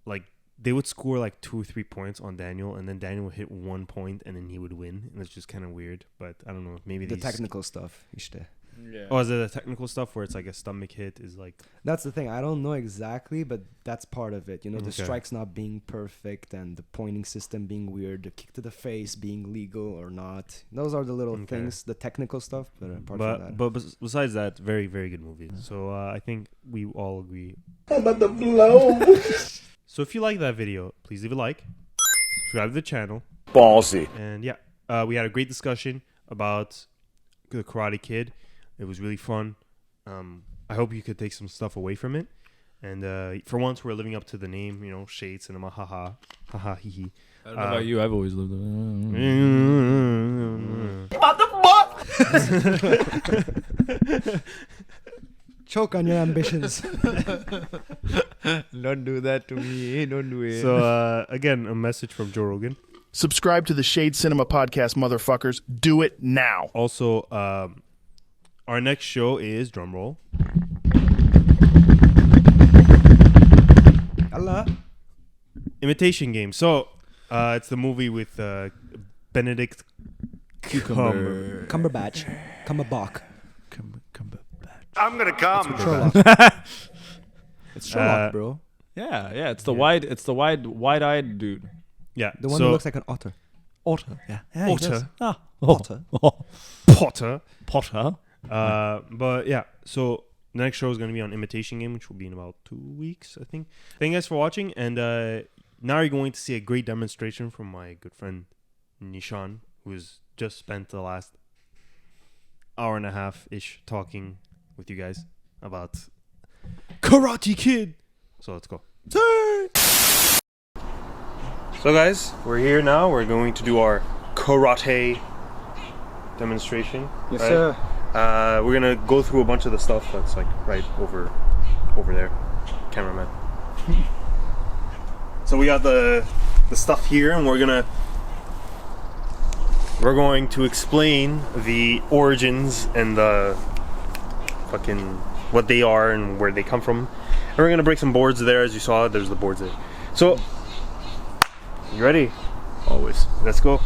like they would score like 2 or 3 points on Daniel, and then Daniel would hit 1 point, and then he would win, and it's just kind of weird. But I don't know, maybe the technical stuff. Yeah. Oh, is it the technical stuff where it's like a stomach hit is like? That's the thing. I don't know exactly, but that's part of it. You know, the strikes not being perfect and the pointing system being weird, the kick to the face being legal or not. Those are the little things, the technical stuff. But apart from that, but besides that, very very good movie. So I think we all agree. I'm about to blow. So if you like that video, please leave a like, subscribe to the channel. Ballsy. And yeah, we had a great discussion about the Karate Kid. It was really fun. I hope you could take some stuff away from it. And for once, we're living up to the name, you know, Shade Cinema, haha, haha, hee hee. I don't know about you, I've always lived Choke on your ambitions. Don't do that to me. Don't do it. So, again, a message from Joe Rogan. Subscribe to the Shade Cinema podcast, motherfuckers. Do it now. Also, our next show is, drumroll, Allah. Imitation Game. So, it's the movie with Benedict Cumberbatch. Cumberbatch. I'm gonna come. It's Sherlock, bro. Yeah. It's the wide-eyed dude. Yeah, The one who looks like an otter. Otter. Yeah. Otter. Otter. Potter. But yeah, so the next show is going to be on Imitation Game, which will be in about 2 weeks, I think. Thank you guys for watching, and now you're going to see a great demonstration from my good friend Nishan, who's just spent the last hour and a half-ish talking with you guys about Karate Kid. So let's go. So guys, we're here now. We're going to do our karate demonstration. Yes, right? sir. We're gonna go through a bunch of the stuff that's like right over there. cameraman. So we got the stuff here, and we're going to explain the origins and the fucking what they are and where they come from. And we're gonna break some boards there, as you saw. There's the boards there. So, you ready? Always. Let's go.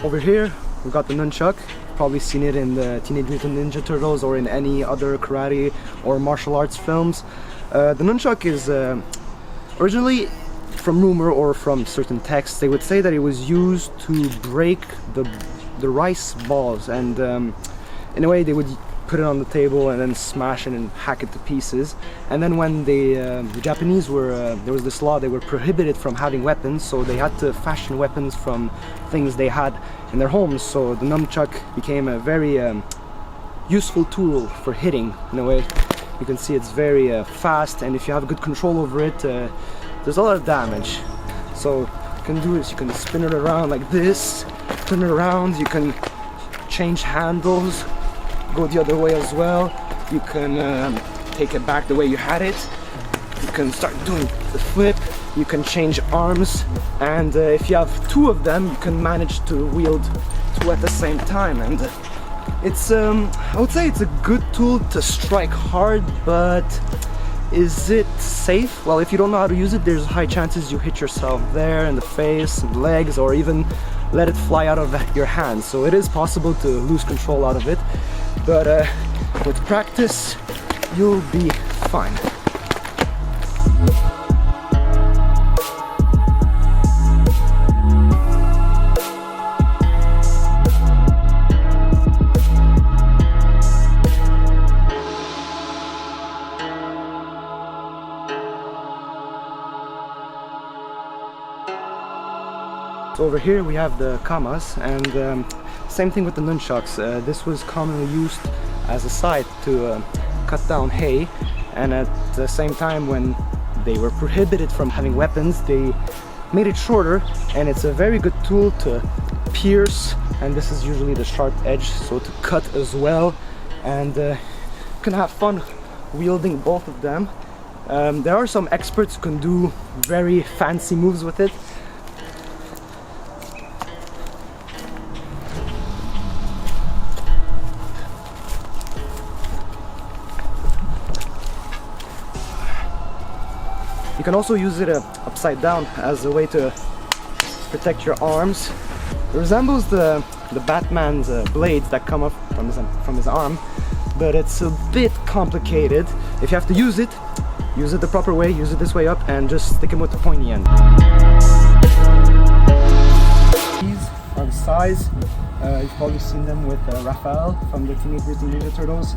Over here, we've got the nunchuck. Probably seen it in the Teenage Mutant Ninja Turtles or in any other karate or martial arts films. The nunchuck is originally, from rumor or from certain texts, they would say that it was used to break the rice balls, and in a way they would put it on the table and then smash it and hack it to pieces. And then when the Japanese were, there was this law, they were prohibited from having weapons, so they had to fashion weapons from things they had in their homes. So the nunchuck became a very useful tool for hitting, in a way. You can see it's very fast, and if you have good control over it, there's a lot of damage. So you can do is you can spin it around like this, turn it around, you can change handles, go the other way as well. You can take it back the way you had it. You can start doing the flip. You can change arms, and if you have two of them, you can manage to wield two at the same time. And it's I would say it's a good tool to strike hard, but is it safe? Well, if you don't know how to use it, there's high chances you hit yourself there in the face, and legs, or even let it fly out of your hands. So it is possible to lose control out of it, but with practice, you'll be fine. So over here we have the kamas, and same thing with the nunchucks. This was commonly used as a scythe to cut down hay, and at the same time, when they were prohibited from having weapons, they made it shorter, and it's a very good tool to pierce, and this is usually the sharp edge, so to cut as well. And you can have fun wielding both of them. There are some experts who can do very fancy moves with it. You can also use it upside down as a way to protect your arms. It resembles the Batman's blades that come up from his arm, but it's a bit complicated. If you have to use it the proper way, use it this way up, and just stick him with the pointy end. These are the size. You've probably seen them with Raphael from the Teenage Mutant Ninja Turtles.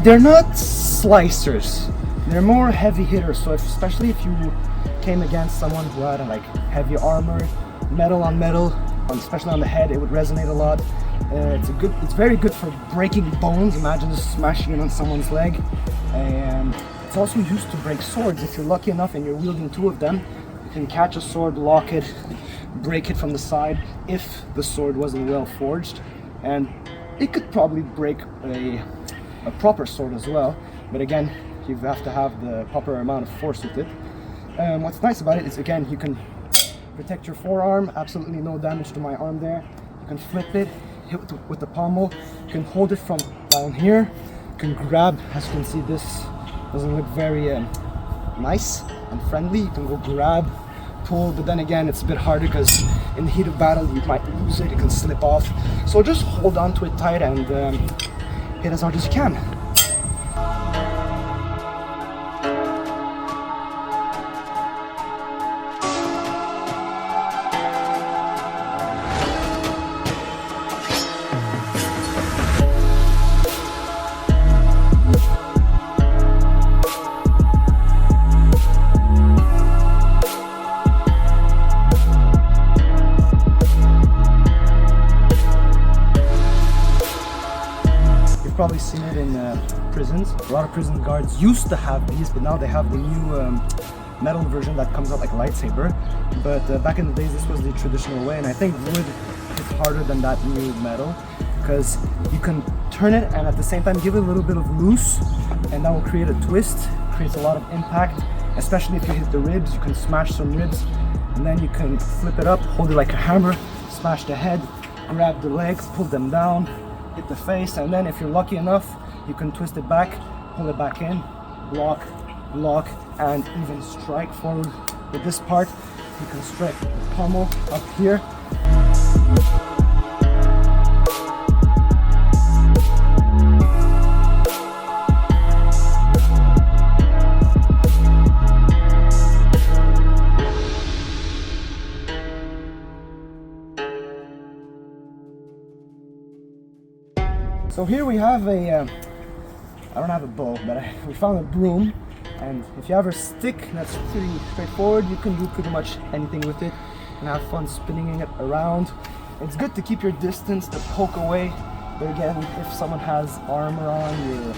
They're not slicers. They're more heavy hitters, so especially if you came against someone who had like heavy armor, metal on metal, especially on the head, it would resonate a lot. It's very good for breaking bones. Imagine just smashing it on someone's leg. And it's also used to break swords. If you're lucky enough and you're wielding two of them, you can catch a sword, lock it, break it from the side if the sword wasn't well forged. And it could probably break a proper sword as well, but again, you have to have the proper amount of force with it. What's nice about it is, again, you can protect your forearm, absolutely no damage to my arm there. You can flip it, hit with the pommel, you can hold it from down here, you can grab. As you can see, this doesn't look very nice and friendly. You can go grab, pull, but then again, it's a bit harder because in the heat of battle, you might lose it, it can slip off. So just hold on to it tight and hit as hard as you can. Probably seen it in prisons. A lot of prison guards used to have these, but now they have the new metal version that comes out like a lightsaber. But back in the days, this was the traditional way, and I think wood hit harder than that new metal because you can turn it and at the same time give it a little bit of loose, and that will create a twist, creates a lot of impact, especially if you hit the ribs. You can smash some ribs, and then you can flip it up, hold it like a hammer, smash the head, grab the legs, pull them down, hit the face, and then if you're lucky enough, you can twist it back, pull it back in, block, and even strike forward. With this part, you can strike the pommel up here. So here we have a, I don't have a bow, but we found a broom, and if you have a stick that's pretty straightforward, you can do pretty much anything with it and have fun spinning it around. It's good to keep your distance, to poke away, but again, if someone has armor on, you're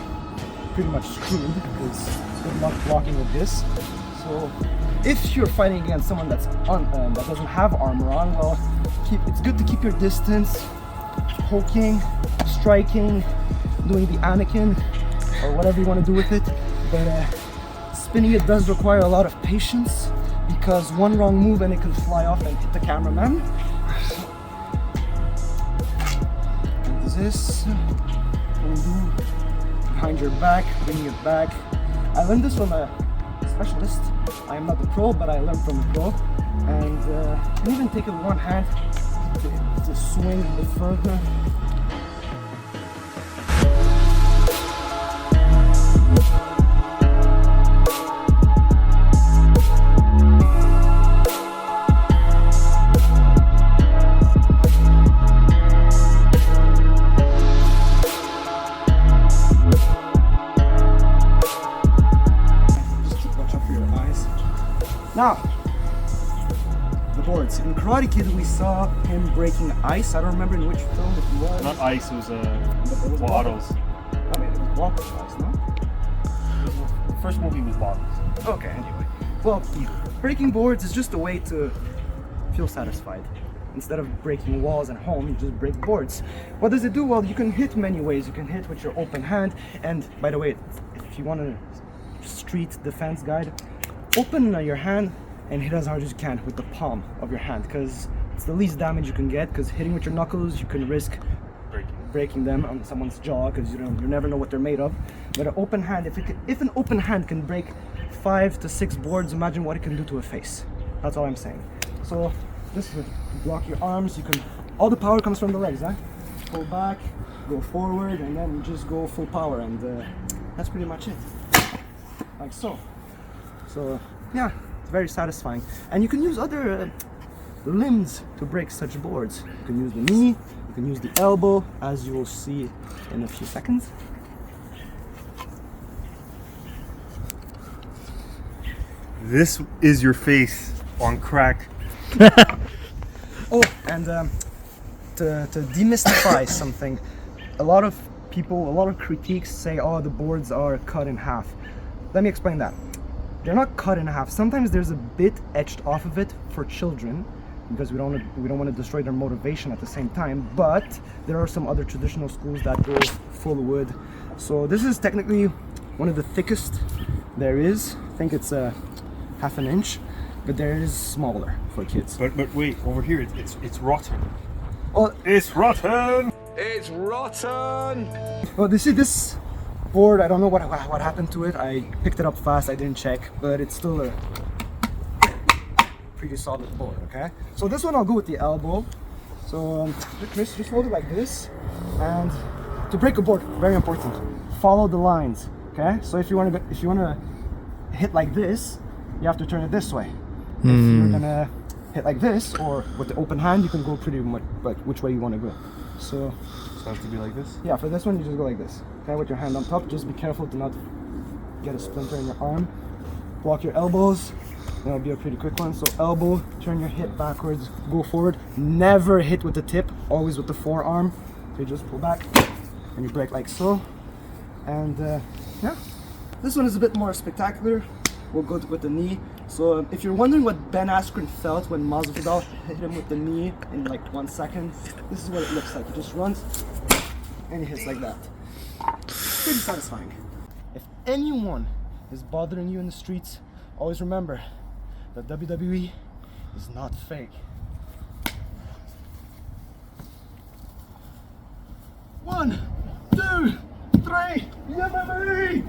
pretty much screwed because good luck blocking with this. So if you're fighting against someone that's that doesn't have armor on, well, it's good to keep your distance, poking, striking, doing the Anakin or whatever you want to do with it, but spinning it does require a lot of patience because one wrong move and it can fly off and hit the cameraman. And this, behind your back, bringing it back. I learned this from a specialist. I am not a pro, but I learned from a pro, and you can even take it with one hand to swing a bit further. Now, the boards. In Karate Kid, we saw him breaking ice. I don't remember in which film it was. Not ice, it was bottles. I mean, it was bottles of ice, no? The first movie was bottles. Okay, anyway. Well, breaking boards is just a way to feel satisfied. Instead of breaking walls at home, you just break boards. What does it do? Well, you can hit many ways. You can hit with your open hand. And by the way, if you want a street defense guide, open your hand and hit as hard as you can with the palm of your hand, because it's the least damage you can get, because hitting with your knuckles you can risk breaking them on someone's jaw, because you never know what they're made of. But an open hand, if an open hand can break 5 to 6 boards, imagine what it can do to a face. That's all I'm saying. So this is block your arms. You can, all the power comes from the legs, huh? Pull back, go forward, and then you just go full power, and that's pretty much it, like so. So yeah, it's very satisfying, and you can use other limbs to break such boards. You can use the knee, you can use the elbow, as you will see in a few seconds. This is your face on crack. Oh, and to demystify something, a lot of critiques say, oh, the boards are cut in half. Let me explain that. They're not cut in half. Sometimes there's a bit etched off of it for children, because we don't want to destroy their motivation at the same time. But there are some other traditional schools that go full wood. So this is technically one of the thickest there is. I think it's half an inch, but there is smaller for kids. But wait, over here it's rotten. Oh, it's rotten. It's rotten! Well, you see this board, I don't know what happened to it. I picked it up fast, I didn't check, but it's still a pretty solid board, okay? So this one I'll go with the elbow. So Chris, just hold it like this, and to break a board, very important, follow the lines, okay? So if you want to hit like this, you have to turn it this way. If you're gonna hit like this, or with the open hand, you can go pretty much like which way you want to go. So it has to be like this? Yeah, for this one you just go like this. Okay, with your hand on top, just be careful to not get a splinter in your arm. Block your elbows, that'll be a pretty quick one. So elbow, turn your hip backwards, go forward. Never hit with the tip, always with the forearm. So you just pull back and you break like so. And yeah, this one is a bit more spectacular. We'll go with the knee. So if you're wondering what Ben Askren felt when Masvidal hit him with the knee in like 1 second, this is what it looks like. He just runs, and he hits like that. Pretty satisfying. If anyone is bothering you in the streets, always remember that WWE is not fake. 1, 2, 3, yeah, baby!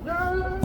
Yeah!